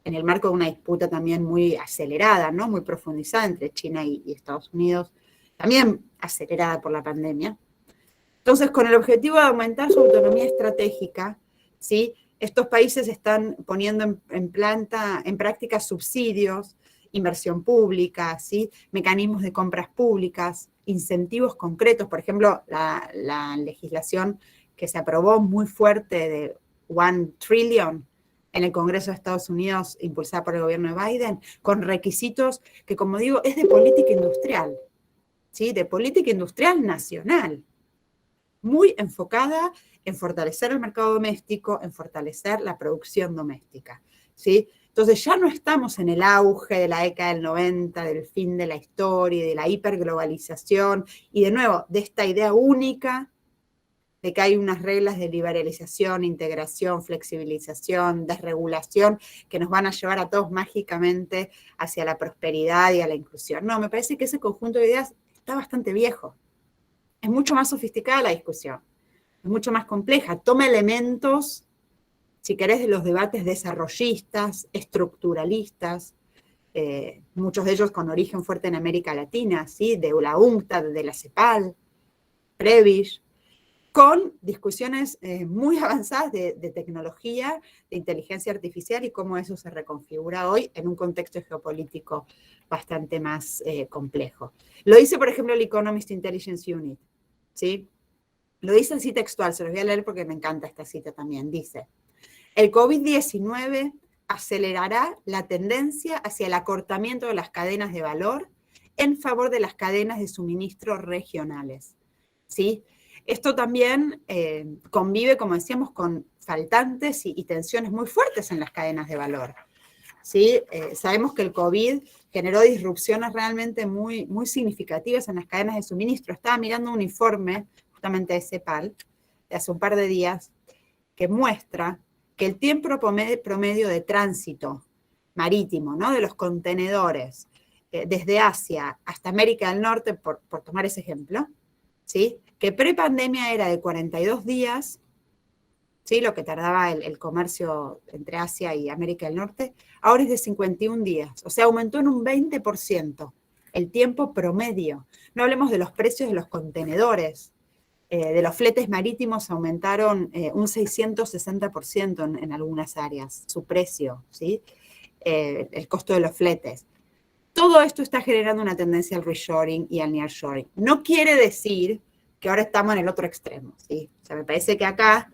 en el marco de una disputa también muy acelerada, ¿no? Muy profundizada entre China y Estados Unidos, también acelerada por la pandemia. Entonces, con el objetivo de aumentar su autonomía estratégica, ¿sí? Estos países están poniendo en práctica subsidios, inversión pública, ¿sí? Mecanismos de compras públicas, incentivos concretos. Por ejemplo, la legislación que se aprobó muy fuerte de $1 trillion en el Congreso de Estados Unidos, impulsada por el gobierno de Biden, con requisitos que, como digo, es de política industrial, ¿sí? De política industrial nacional, muy enfocada en fortalecer el mercado doméstico, en fortalecer la producción doméstica, ¿sí? Entonces ya no estamos en el auge de la década del 90, del fin de la historia, de la hiperglobalización, y de nuevo, de esta idea única de que hay unas reglas de liberalización, integración, flexibilización, desregulación, que nos van a llevar a todos mágicamente hacia la prosperidad y a la inclusión. No, me parece que ese conjunto de ideas está bastante viejo. Es mucho más sofisticada la discusión, es mucho más compleja, toma elementos si querés, de los debates desarrollistas, estructuralistas, muchos de ellos con origen fuerte en América Latina, ¿sí? De la UNCTAD, de la CEPAL, Prebisch, con discusiones muy avanzadas de tecnología, de inteligencia artificial y cómo eso se reconfigura hoy en un contexto geopolítico bastante más complejo. Lo dice, por ejemplo, el Economist Intelligence Unit, ¿sí? Lo dice así textual, se los voy a leer porque me encanta esta cita también. Dice, el COVID-19 acelerará la tendencia hacia el acortamiento de las cadenas de valor en favor de las cadenas de suministro regionales, ¿sí? Esto también convive, como decíamos, con faltantes y tensiones muy fuertes en las cadenas de valor, ¿sí? Sabemos que el COVID generó disrupciones realmente muy, muy significativas en las cadenas de suministro. Estaba mirando un informe justamente de CEPAL de hace un par de días que muestra que el tiempo promedio de tránsito marítimo, ¿no? De los contenedores desde Asia hasta América del Norte, por tomar ese ejemplo, ¿sí? Que prepandemia era de 42 días, ¿sí? Lo que tardaba el comercio entre Asia y América del Norte, ahora es de 51 días, o sea, aumentó en un 20% el tiempo promedio. No hablemos de los precios de los contenedores, de los fletes marítimos aumentaron un 660% en algunas áreas, su precio, ¿sí? El costo de los fletes. Todo esto está generando una tendencia al reshoring y al nearshoring. No quiere decir que ahora estamos en el otro extremo, ¿sí? O sea, me parece que acá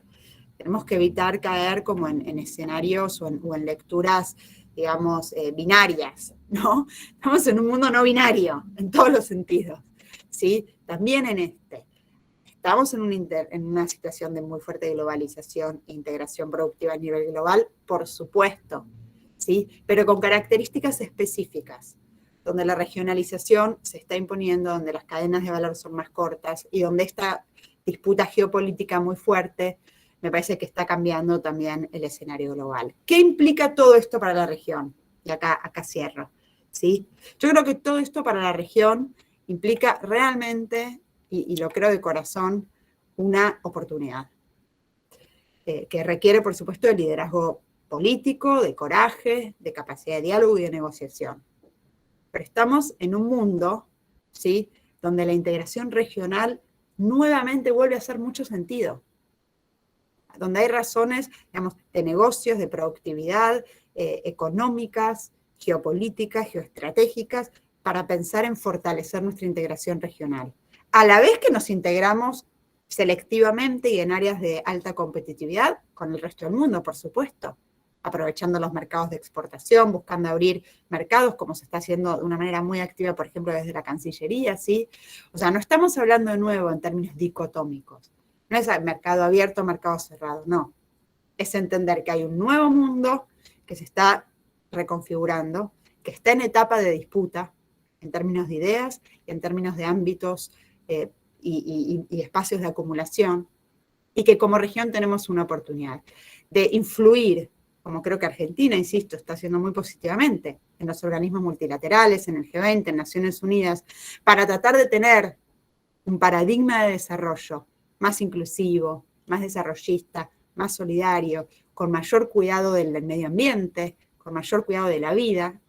tenemos que evitar caer como en escenarios o en lecturas, digamos, binarias, ¿no? Estamos en un mundo no binario, en todos los sentidos, ¿sí? También en este. Estamos en una situación de muy fuerte globalización e integración productiva a nivel global, por supuesto, ¿sí? Pero con características específicas, donde la regionalización se está imponiendo, donde las cadenas de valor son más cortas y donde esta disputa geopolítica muy fuerte, me parece que está cambiando también el escenario global. ¿Qué implica todo esto para la región? Y acá cierro, ¿sí? Yo creo que todo esto para la región implica realmente, y lo creo de corazón, una oportunidad que requiere, por supuesto, de liderazgo político, de coraje, de capacidad de diálogo y de negociación. Pero estamos en un mundo, ¿sí?, donde la integración regional nuevamente vuelve a hacer mucho sentido, donde hay razones, digamos, de negocios, de productividad, económicas, geopolíticas, geoestratégicas, para pensar en fortalecer nuestra integración regional. A la vez que nos integramos selectivamente y en áreas de alta competitividad con el resto del mundo, por supuesto, aprovechando los mercados de exportación, buscando abrir mercados, como se está haciendo de una manera muy activa, por ejemplo, desde la Cancillería, ¿sí? O sea, no estamos hablando de nuevo en términos dicotómicos. No es mercado abierto, mercado cerrado, no. Es entender que hay un nuevo mundo que se está reconfigurando, que está en etapa de disputa en términos de ideas y en términos de ámbitos y espacios de acumulación, y que como región tenemos una oportunidad de influir, como creo que Argentina, insisto, está haciendo muy positivamente en los organismos multilaterales, en el G20, en Naciones Unidas, para tratar de tener un paradigma de desarrollo más inclusivo, más desarrollista, más solidario, con mayor cuidado del medio ambiente, con mayor cuidado de la vida,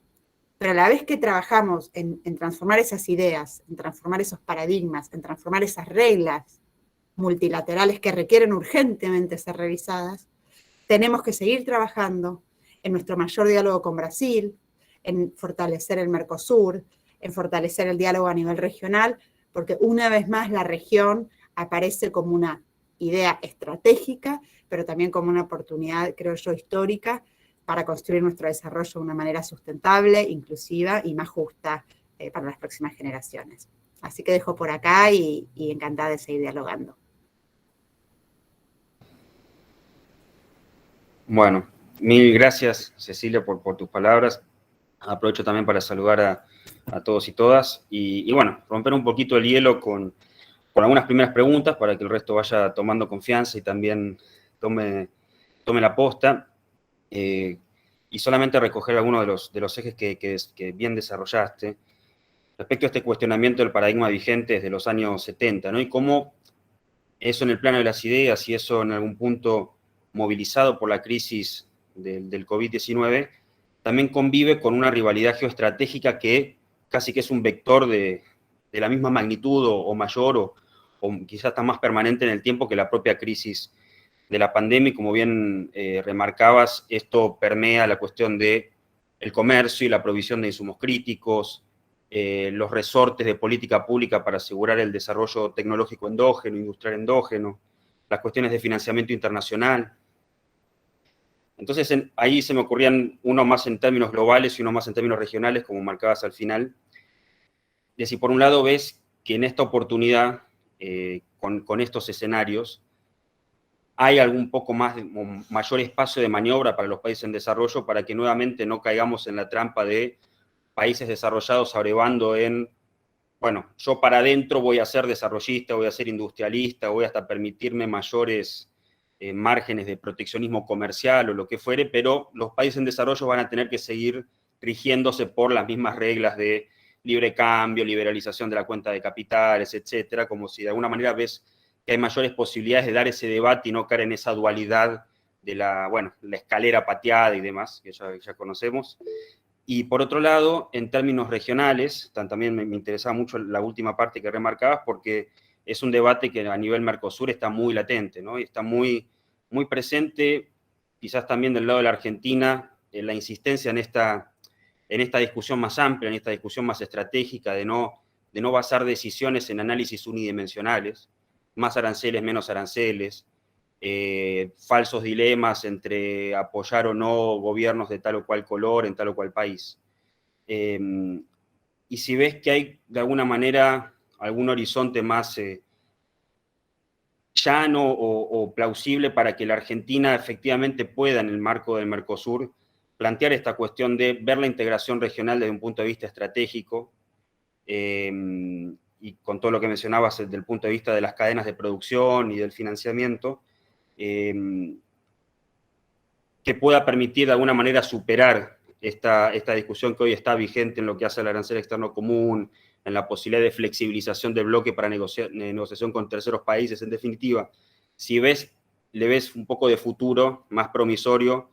pero a la vez que trabajamos en transformar esas ideas, en transformar esos paradigmas, en transformar esas reglas multilaterales que requieren urgentemente ser revisadas, tenemos que seguir trabajando en nuestro mayor diálogo con Brasil, en fortalecer el Mercosur, en fortalecer el diálogo a nivel regional, porque una vez más la región aparece como una idea estratégica, pero también como una oportunidad, creo yo, histórica para construir nuestro desarrollo de una manera sustentable, inclusiva y más justa para las próximas generaciones. Así que dejo por acá y encantada de seguir dialogando. Bueno, mil gracias, Cecilia, por tus palabras. Aprovecho también para saludar a todos y todas. Y bueno, romper un poquito el hielo con algunas primeras preguntas para que el resto vaya tomando confianza y también tome la posta. Y solamente recoger algunos de los ejes que bien desarrollaste respecto a este cuestionamiento del paradigma vigente desde los años 70, ¿no? Y cómo eso en el plano de las ideas y eso en algún punto movilizado por la crisis del COVID-19, también convive con una rivalidad geoestratégica que casi que es un vector de la misma magnitud o mayor o quizás está más permanente en el tiempo que la propia crisis de la pandemia, y como bien remarcabas, esto permea la cuestión del comercio y la provisión de insumos críticos, los resortes de política pública para asegurar el desarrollo tecnológico endógeno, industrial endógeno, las cuestiones de financiamiento internacional. Entonces ahí se me ocurrían uno más en términos globales y uno más en términos regionales, como marcabas al final. Es decir, por un lado ves que en esta oportunidad, con estos escenarios, hay algún poco más, mayor espacio de maniobra para los países en desarrollo para que nuevamente no caigamos en la trampa de países desarrollados abrevando en, bueno, yo para adentro voy a ser desarrollista, voy a ser industrialista, voy hasta permitirme mayores márgenes de proteccionismo comercial o lo que fuere, pero los países en desarrollo van a tener que seguir rigiéndose por las mismas reglas de libre cambio, liberalización de la cuenta de capitales, etcétera, como si de alguna manera ves que hay mayores posibilidades de dar ese debate y no caer en esa dualidad de la escalera pateada y demás, que ya conocemos. Y por otro lado, en términos regionales, también me interesaba mucho la última parte que remarcabas, porque es un debate que a nivel Mercosur está muy latente, ¿no? Y está muy, muy presente, quizás también del lado de la Argentina, la insistencia en esta discusión más amplia, en esta discusión más estratégica, de no basar decisiones en análisis unidimensionales, más aranceles, menos aranceles, falsos dilemas entre apoyar o no gobiernos de tal o cual color en tal o cual país. Y si ves que hay de alguna manera algún horizonte más llano o plausible para que la Argentina efectivamente pueda, en el marco del Mercosur, plantear esta cuestión de ver la integración regional desde un punto de vista estratégico, y con todo lo que mencionabas desde el punto de vista de las cadenas de producción y del financiamiento, que pueda permitir de alguna manera superar esta discusión que hoy está vigente en lo que hace al arancel externo común, en la posibilidad de flexibilización del bloque para negociación con terceros países. En definitiva, si le ves un poco de futuro más promisorio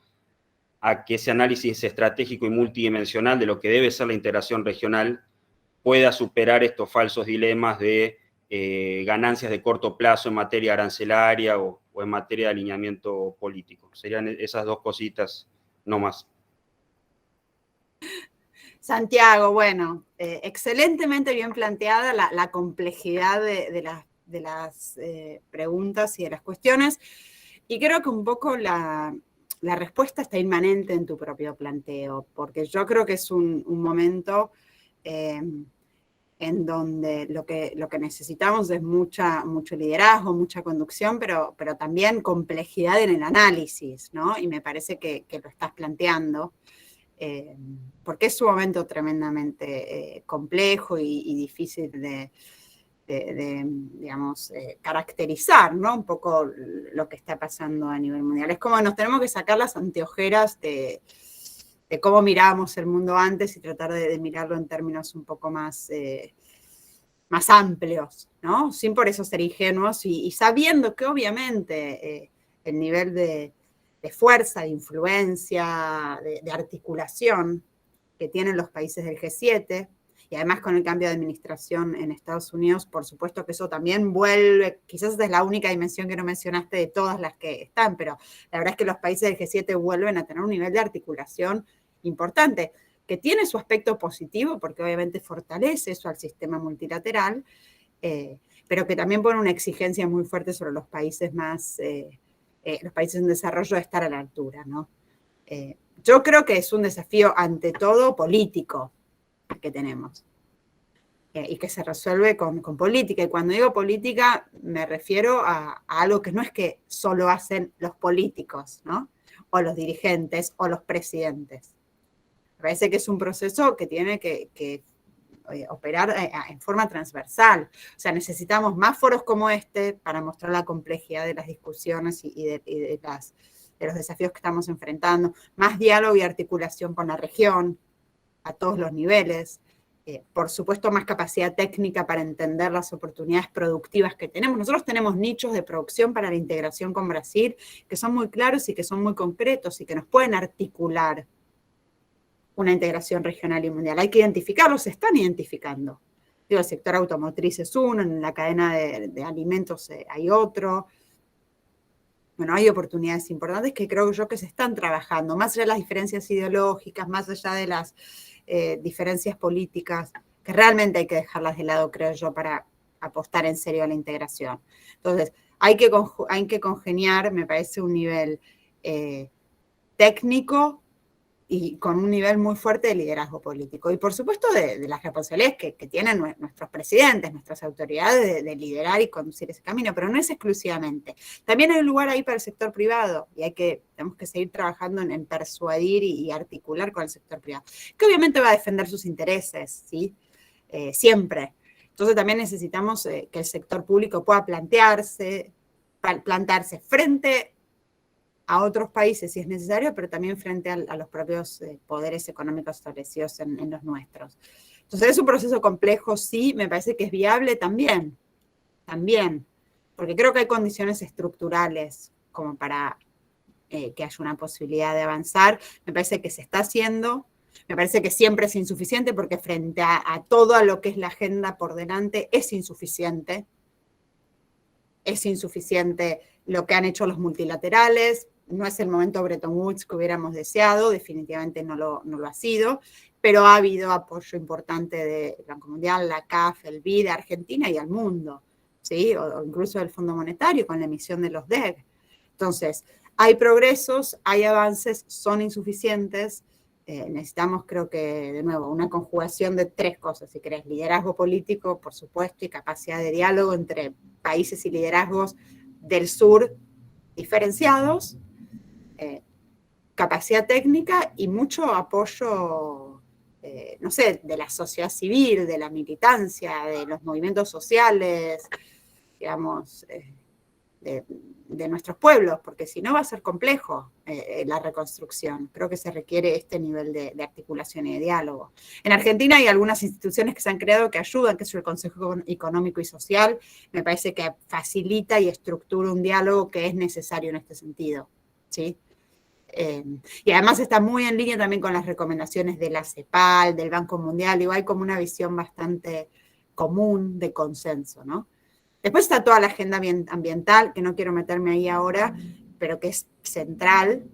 a que ese análisis estratégico y multidimensional de lo que debe ser la integración regional pueda superar estos falsos dilemas de ganancias de corto plazo en materia arancelaria o en materia de alineamiento político. Serían esas dos cositas, no más. Santiago, bueno, excelentemente bien planteada la complejidad de las preguntas y de las cuestiones, y creo que un poco la respuesta está inmanente en tu propio planteo, porque yo creo que es un momento en donde lo que necesitamos es mucho liderazgo, mucha conducción, pero también complejidad en el análisis, ¿no? Y me parece que lo estás planteando, porque es un momento tremendamente complejo y difícil de digamos, caracterizar, ¿no? Un poco lo que está pasando a nivel mundial. Es como nos tenemos que sacar las anteojeras de cómo mirábamos el mundo antes y tratar de mirarlo en términos un poco más amplios, ¿no? Sin por eso ser ingenuos y sabiendo que obviamente el nivel de fuerza, de influencia, de articulación que tienen los países del G7, y además con el cambio de administración en Estados Unidos, por supuesto que eso también vuelve, quizás esa es la única dimensión que no mencionaste de todas las que están, pero la verdad es que los países del G7 vuelven a tener un nivel de articulación importante, que tiene su aspecto positivo, porque obviamente fortalece eso al sistema multilateral, pero que también pone una exigencia muy fuerte sobre los países los países en desarrollo de estar a la altura, ¿no? Yo creo que es un desafío ante todo político que tenemos, y que se resuelve con política. Y cuando digo política me refiero a algo que no es que solo hacen los políticos, ¿no? O los dirigentes o los presidentes. Me parece que es un proceso que tiene que operar en forma transversal. O sea, necesitamos más foros como este para mostrar la complejidad de las discusiones y de los desafíos que estamos enfrentando, más diálogo y articulación con la región a todos los niveles, por supuesto, más capacidad técnica para entender las oportunidades productivas que tenemos. Nosotros tenemos nichos de producción para la integración con Brasil que son muy claros y que son muy concretos y que nos pueden articular una integración regional y mundial. Hay que identificarlos, se están identificando. Digo, el sector automotriz es uno, en la cadena de alimentos hay otro. Bueno, hay oportunidades importantes que creo yo que se están trabajando, más allá de las diferencias ideológicas, más allá de las diferencias políticas, que realmente hay que dejarlas de lado, creo yo, para apostar en serio a la integración. Entonces, hay que congeniar, me parece, un nivel técnico y con un nivel muy fuerte de liderazgo político. Y por supuesto de las responsabilidades que tienen nuestros presidentes, nuestras autoridades de liderar y conducir ese camino, pero no es exclusivamente. También hay un lugar ahí para el sector privado y tenemos que seguir trabajando en persuadir y articular con el sector privado, que obviamente va a defender sus intereses, ¿sí? Siempre. Entonces también necesitamos que el sector público pueda plantarse frente a otros países si es necesario, pero también frente a los propios poderes económicos establecidos en los nuestros. Entonces es un proceso complejo, sí, me parece que es viable también, porque creo que hay condiciones estructurales como para que haya una posibilidad de avanzar. Me parece que se está haciendo, me parece que siempre es insuficiente porque frente a todo lo que es la agenda por delante es insuficiente. Es insuficiente lo que han hecho los multilaterales, no es el momento Bretton Woods que hubiéramos deseado, definitivamente no lo ha sido, pero ha habido apoyo importante del Banco Mundial, la CAF, el BID, a Argentina y al mundo, ¿sí? O incluso del Fondo Monetario con la emisión de los DEG. Entonces, hay progresos, hay avances, son insuficientes. Necesitamos, creo que, de nuevo, una conjugación de tres cosas, si querés: liderazgo político, por supuesto, y capacidad de diálogo entre países y liderazgos del sur diferenciados, capacidad técnica y mucho apoyo, no sé, de la sociedad civil, de la militancia, de los movimientos sociales, digamos, de nuestros pueblos, porque si no va a ser complejo la reconstrucción. Creo que se requiere este nivel de articulación y de diálogo. En Argentina hay algunas instituciones que se han creado que ayudan, que es el Consejo Económico y Social, me parece que facilita y estructura un diálogo que es necesario en este sentido, ¿sí? Y además está muy en línea también con las recomendaciones de la CEPAL, del Banco Mundial, y hay como una visión bastante común de consenso, ¿no? Después está toda la agenda ambiental, que no quiero meterme ahí ahora, pero que es central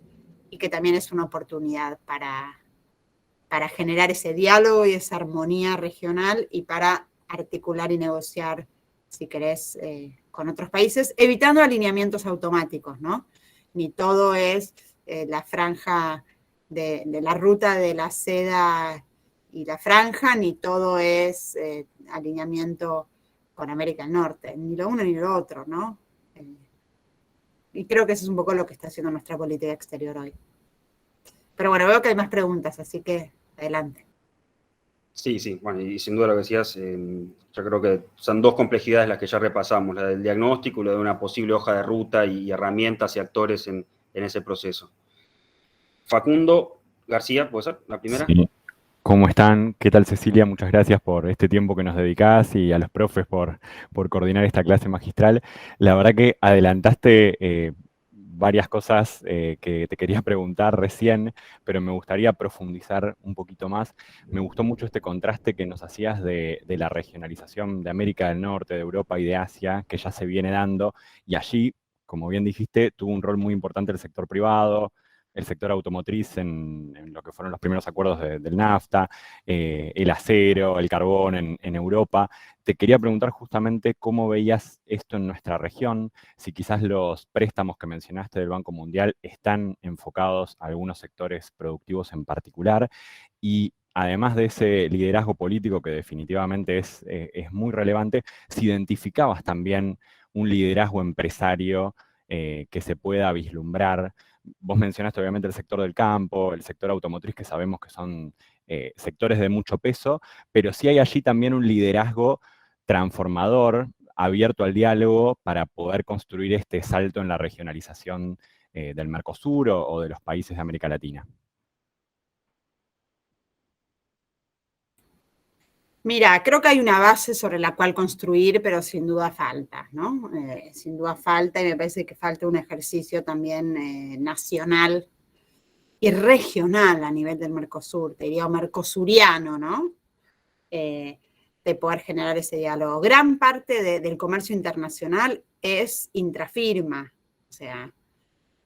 y que también es una oportunidad para generar ese diálogo y esa armonía regional y para articular y negociar, si querés, con otros países, evitando alineamientos automáticos, ¿no? Ni todo es la franja de la ruta de la seda y la franja, ni todo es alineamiento con América del Norte, ni lo uno ni lo otro, ¿no? Y creo que eso es un poco lo que está haciendo nuestra política exterior hoy. Pero bueno, veo que hay más preguntas, así que adelante. Sí, sí, bueno, y sin duda lo que decías, yo creo que son dos complejidades las que ya repasamos, la del diagnóstico y la de una posible hoja de ruta y herramientas y actores en ese proceso. Facundo García, ¿puede ser la primera? Sí. ¿Cómo están? ¿Qué tal, Cecilia? Muchas gracias por este tiempo que nos dedicás y a los profes por coordinar esta clase magistral. La verdad que adelantaste varias cosas que te quería preguntar recién, pero me gustaría profundizar un poquito más. Me gustó mucho este contraste que nos hacías de la regionalización de América del Norte, de Europa y de Asia, que ya se viene dando, y allí, como bien dijiste, tuvo un rol muy importante el sector privado, el sector automotriz en lo que fueron los primeros acuerdos del NAFTA, el acero, el carbón en Europa. Te quería preguntar justamente cómo veías esto en nuestra región, si quizás los préstamos que mencionaste del Banco Mundial están enfocados a algunos sectores productivos en particular, y además de ese liderazgo político que definitivamente es muy relevante, si identificabas también un liderazgo empresario que se pueda vislumbrar. Vos mencionaste obviamente el sector del campo, el sector automotriz, que sabemos que son sectores de mucho peso, pero sí hay allí también un liderazgo transformador, abierto al diálogo para poder construir este salto en la regionalización del Mercosur o de los países de América Latina. Mira, creo que hay una base sobre la cual construir, pero sin duda falta, ¿no? Sin duda falta, y me parece que falta un ejercicio también nacional y regional a nivel del Mercosur, te diría, o mercosuriano, ¿no? De poder generar ese diálogo. Gran parte del comercio internacional es intrafirma, o sea,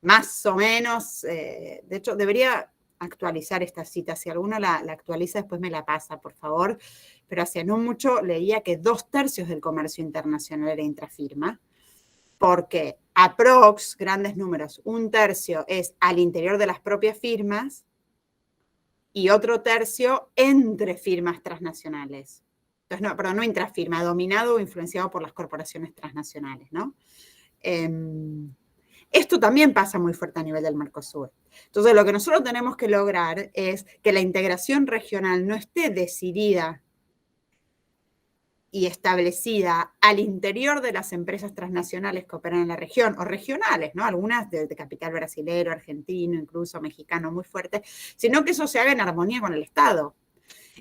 más o menos, de hecho, debería actualizar esta cita, si alguno la actualiza después me la pasa, por favor, pero hace no mucho leía que 2/3 del comercio internacional era intrafirma, porque aprox, grandes números, 1/3 es al interior de las propias firmas y otro tercio entre firmas transnacionales. Entonces, no, perdón, no intrafirma, dominado o influenciado por las corporaciones transnacionales, ¿no? Esto también pasa muy fuerte a nivel del Mercosur. Entonces, lo que nosotros tenemos que lograr es que la integración regional no esté decidida y establecida al interior de las empresas transnacionales que operan en la región, o regionales, ¿no? Algunas de capital brasilero, argentino, incluso mexicano, muy fuerte, sino que eso se haga en armonía con el Estado,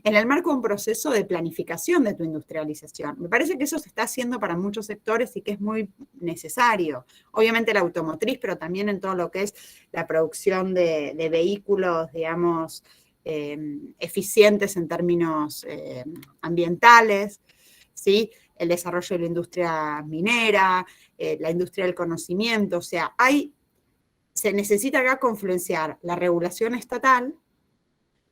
en el marco de un proceso de planificación de tu industrialización. Me parece que eso se está haciendo para muchos sectores y que es muy necesario. Obviamente la automotriz, pero también en todo lo que es la producción de vehículos, digamos, eficientes en términos ambientales, ¿sí? El desarrollo de la industria minera, la industria del conocimiento, o sea, se necesita acá confluenciar la regulación estatal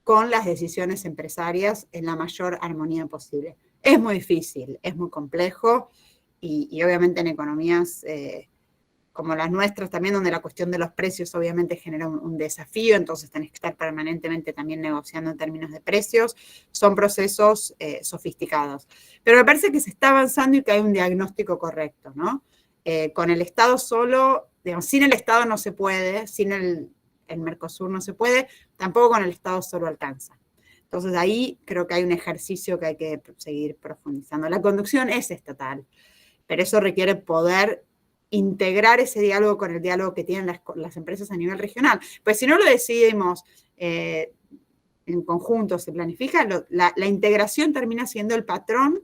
con las decisiones empresarias en la mayor armonía posible. Es muy difícil, es muy complejo, y obviamente en economías como las nuestras también, donde la cuestión de los precios obviamente genera un desafío, entonces tenés que estar permanentemente también negociando en términos de precios, son procesos sofisticados. Pero me parece que se está avanzando y que hay un diagnóstico correcto, ¿no? Con el Estado solo, digamos, sin el Estado no se puede, sin el Mercosur no se puede, tampoco con el Estado solo alcanza. Entonces ahí creo que hay un ejercicio que hay que seguir profundizando. La conducción es estatal, pero eso requiere poder integrar ese diálogo con el diálogo que tienen las empresas a nivel regional. Pues si no lo decidimos en conjunto, se planifica, la integración termina siendo el patrón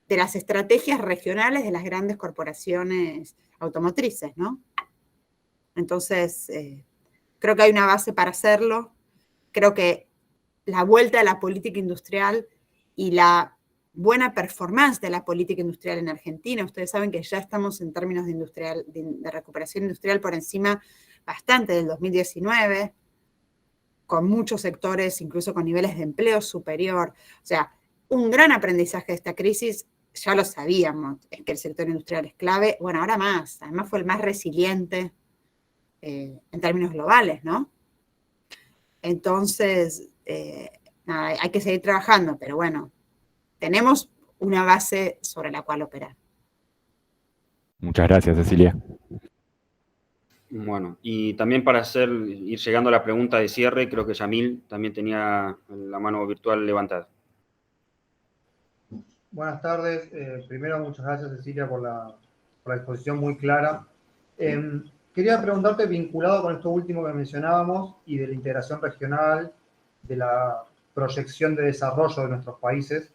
de las estrategias regionales de las grandes corporaciones automotrices, ¿no? Entonces, creo que hay una base para hacerlo. Creo que la vuelta de la política industrial y la buena performance de la política industrial en Argentina, ustedes saben que ya estamos en términos de recuperación industrial por encima bastante del 2019, con muchos sectores, incluso con niveles de empleo superior. O sea, un gran aprendizaje de esta crisis, ya lo sabíamos, es que el sector industrial es clave, bueno, ahora más, además fue el más resiliente en términos globales, ¿no? Entonces, nada, hay que seguir trabajando, pero bueno, tenemos una base sobre la cual operar. Muchas gracias, Cecilia. Bueno, y también para ir llegando a la pregunta de cierre, creo que Yamil también tenía la mano virtual levantada. Buenas tardes. Primero, muchas gracias, Cecilia, por la exposición muy clara. Quería preguntarte, vinculado con esto último que mencionábamos y de la integración regional, de la proyección de desarrollo de nuestros países,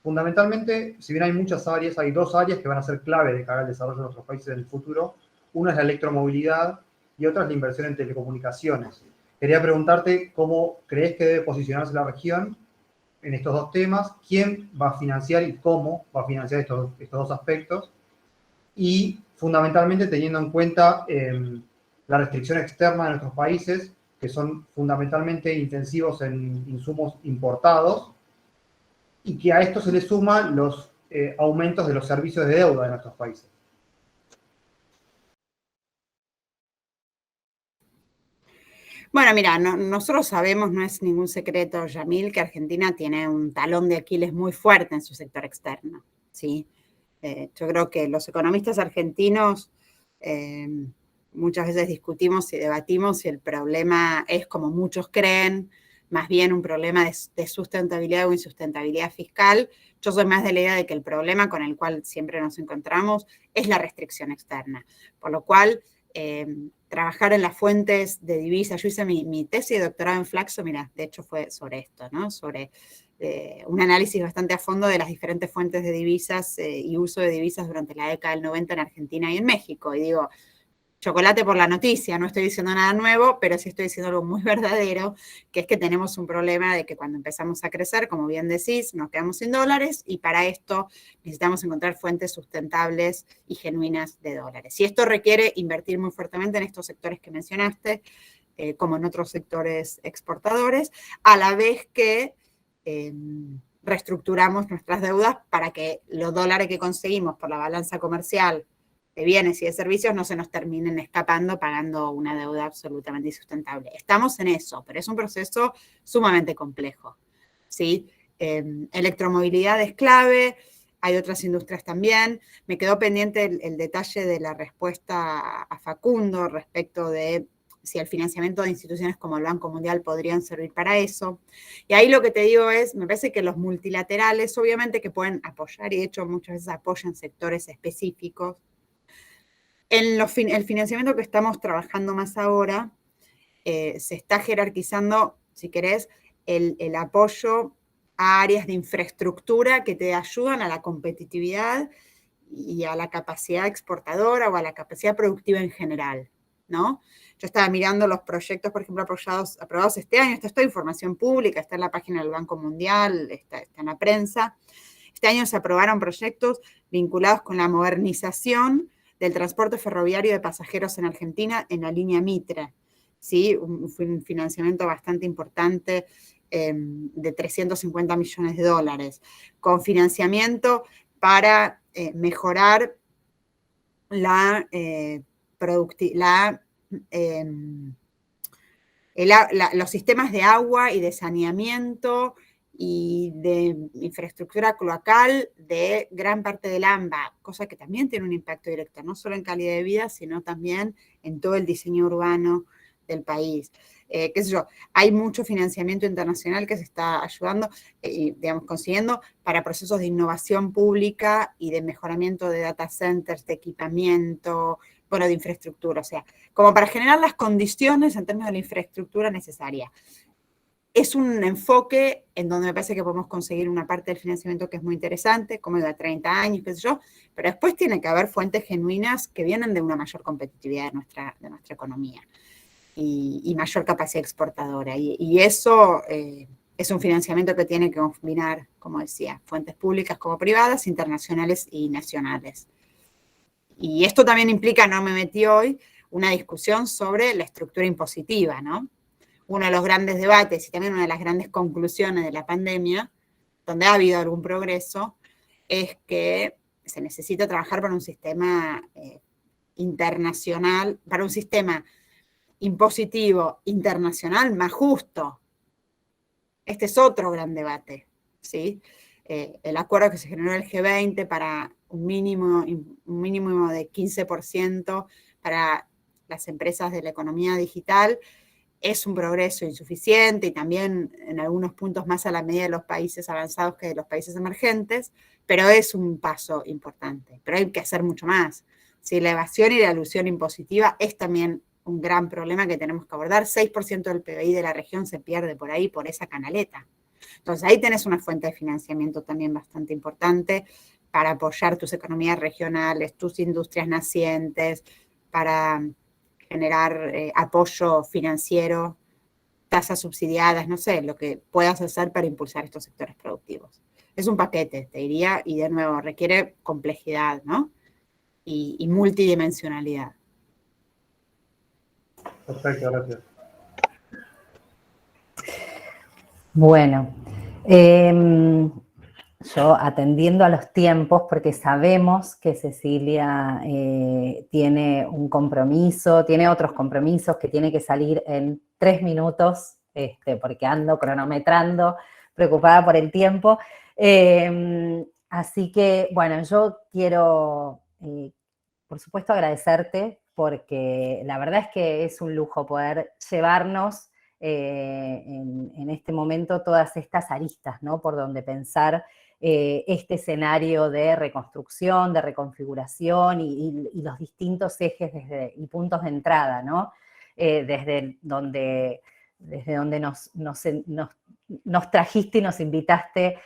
fundamentalmente, si bien hay muchas áreas, hay dos áreas que van a ser clave de cara al desarrollo de nuestros países en el futuro. Una es la electromovilidad y otra es la inversión en telecomunicaciones. Quería preguntarte cómo crees que debe posicionarse la región en estos dos temas, quién va a financiar y cómo va a financiar estos dos aspectos, y fundamentalmente teniendo en cuenta la restricción externa de nuestros países, que son fundamentalmente intensivos en insumos importados, y que a esto se le suman los aumentos de los servicios de deuda de nuestros países. Bueno, mira, nosotros sabemos, no es ningún secreto, Yamil, que Argentina tiene un talón de Aquiles muy fuerte en su sector externo, ¿sí? Yo creo que los economistas argentinos muchas veces discutimos y debatimos si el problema es, como muchos creen, más bien un problema de sustentabilidad o insustentabilidad fiscal. Yo soy más de la idea de que el problema con el cual siempre nos encontramos es la restricción externa, por lo cual trabajar en las fuentes de divisas. Yo hice mi tesis de doctorado en Flaxo, mira, de hecho fue sobre esto, ¿no? Sobre un análisis bastante a fondo de las diferentes fuentes de divisas y uso de divisas durante la década del 90 en Argentina y en México. Y digo, chocolate por la noticia, no estoy diciendo nada nuevo, pero sí estoy diciendo algo muy verdadero, que es que tenemos un problema de que cuando empezamos a crecer, como bien decís, nos quedamos sin dólares y para esto necesitamos encontrar fuentes sustentables y genuinas de dólares. Y esto requiere invertir muy fuertemente en estos sectores que mencionaste, como en otros sectores exportadores, a la vez que reestructuramos nuestras deudas para que los dólares que conseguimos por la balanza comercial de bienes y de servicios no se nos terminen escapando pagando una deuda absolutamente insustentable. Estamos en eso, pero es un proceso sumamente complejo, ¿sí? Electromovilidad es clave, hay otras industrias también. Me quedó pendiente el detalle de la respuesta a Facundo respecto de si el financiamiento de instituciones como el Banco Mundial podrían servir para eso. Y ahí lo que te digo es, me parece que los multilaterales, obviamente que pueden apoyar, y de hecho muchas veces apoyan sectores específicos. El financiamiento que estamos trabajando más ahora, se está jerarquizando, si querés, el apoyo a áreas de infraestructura que te ayudan a la competitividad y a la capacidad exportadora o a la capacidad productiva en general, ¿no? Yo estaba mirando los proyectos, por ejemplo, aprobados este año, esta es toda información pública, está en la página del Banco Mundial, está en la prensa. Este año se aprobaron proyectos vinculados con la modernización del transporte ferroviario de pasajeros en Argentina en la línea Mitre, ¿sí? Fue un financiamiento bastante importante de 350 millones de dólares, con financiamiento para mejorar los sistemas de agua y de saneamiento y de infraestructura cloacal de gran parte del AMBA, cosa que también tiene un impacto directo, no solo en calidad de vida, sino también en todo el diseño urbano del país. Qué sé yo, hay mucho financiamiento internacional que se está ayudando y, digamos, consiguiendo para procesos de innovación pública y de mejoramiento de data centers, de equipamiento, bueno, de infraestructura, o sea, como para generar las condiciones en términos de la infraestructura necesaria. Es un enfoque en donde me parece que podemos conseguir una parte del financiamiento que es muy interesante, como de 30 años, qué sé yo, pero después tiene que haber fuentes genuinas que vienen de una mayor competitividad de nuestra economía y mayor capacidad exportadora. Y eso es un financiamiento que tiene que combinar, como decía, fuentes públicas como privadas, internacionales y nacionales. Y esto también implica, no me metí hoy, una discusión sobre la estructura impositiva, ¿no? Uno de los grandes debates y también una de las grandes conclusiones de la pandemia, donde ha habido algún progreso, es que se necesita trabajar para un sistema internacional, para un sistema impositivo internacional más justo. Este es otro gran debate, ¿sí? El acuerdo que se generó en el G20 para un mínimo de 15% para las empresas de la economía digital es un progreso insuficiente y también en algunos puntos más a la medida de los países avanzados que de los países emergentes, pero es un paso importante. Pero hay que hacer mucho más. ¿Sí? La evasión y la elusión impositiva es también un gran problema que tenemos que abordar. 6% del PBI de la región se pierde por ahí, por esa canaleta. Entonces ahí tenés una fuente de financiamiento también bastante importante para apoyar tus economías regionales, tus industrias nacientes, para generar apoyo financiero, tasas subsidiadas, no sé, lo que puedas hacer para impulsar estos sectores productivos. Es un paquete, te diría, y de nuevo, requiere complejidad, ¿no? Y multidimensionalidad. Perfecto, gracias. Bueno, yo atendiendo a los tiempos, porque sabemos que Cecilia tiene un compromiso, tiene otros compromisos que tiene que salir en 3 minutos, porque ando cronometrando, preocupada por el tiempo. Así que, bueno, yo quiero, por supuesto, agradecerte, porque la verdad es que es un lujo poder llevarnos en este momento todas estas aristas, ¿no? Por donde pensar este escenario de reconstrucción, de reconfiguración y los distintos ejes y puntos de entrada, ¿no? Desde donde nos trajiste y nos invitaste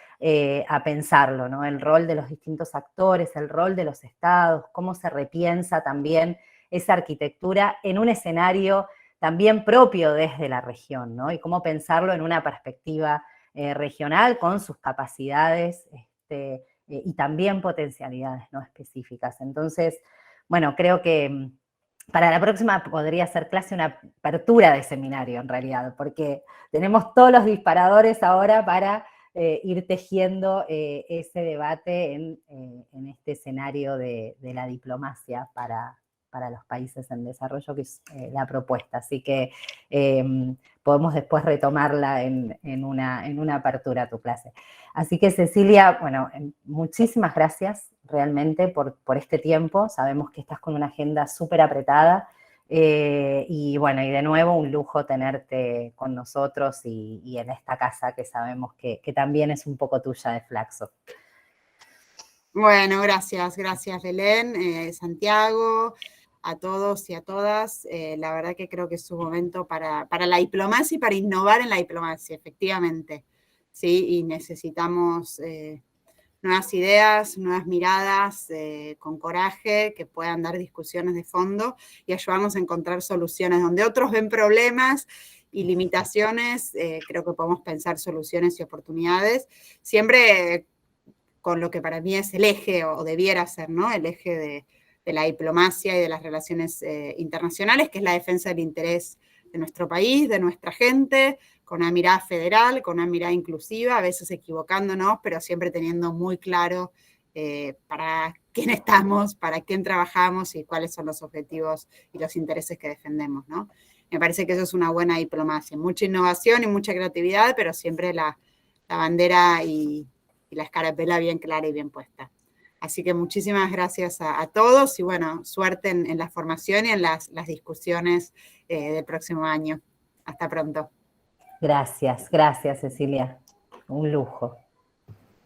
a pensarlo, ¿no? El rol de los distintos actores, el rol de los estados, cómo se repiensa también esa arquitectura en un escenario también propio desde la región, ¿no? Y cómo pensarlo en una perspectiva regional con sus capacidades y también potencialidades, ¿no?, específicas. Entonces, bueno, creo que para la próxima podría ser clase una apertura de seminario, en realidad, porque tenemos todos los disparadores ahora para ir tejiendo ese debate en este escenario de la diplomacia para los países en desarrollo, que es la propuesta. Así que podemos después retomarla en una apertura a tu clase. Así que, Cecilia, bueno, muchísimas gracias realmente por este tiempo. Sabemos que estás con una agenda súper apretada. Y bueno, y de nuevo un lujo tenerte con nosotros y en esta casa que sabemos que también es un poco tuya de Flaxo. Bueno, gracias Belén, Santiago, a todos y a todas. La verdad que creo que es un momento para la diplomacia y para innovar en la diplomacia, efectivamente. ¿Sí? Y necesitamos nuevas ideas, nuevas miradas, con coraje, que puedan dar discusiones de fondo y ayudarnos a encontrar soluciones. Donde otros ven problemas y limitaciones, creo que podemos pensar soluciones y oportunidades, siempre con lo que para mí es el eje, o debiera ser, ¿no?, el eje de la diplomacia y de las relaciones internacionales, que es la defensa del interés de nuestro país, de nuestra gente, con una mirada federal, con una mirada inclusiva, a veces equivocándonos, pero siempre teniendo muy claro para quién estamos, para quién trabajamos y cuáles son los objetivos y los intereses que defendemos, ¿no? Me parece que eso es una buena diplomacia. Mucha innovación y mucha creatividad, pero siempre la bandera y la escarapela bien clara y bien puesta. Así que muchísimas gracias a todos y bueno, suerte en la formación y en las discusiones del próximo año. Hasta pronto. Gracias, Cecilia. Un lujo.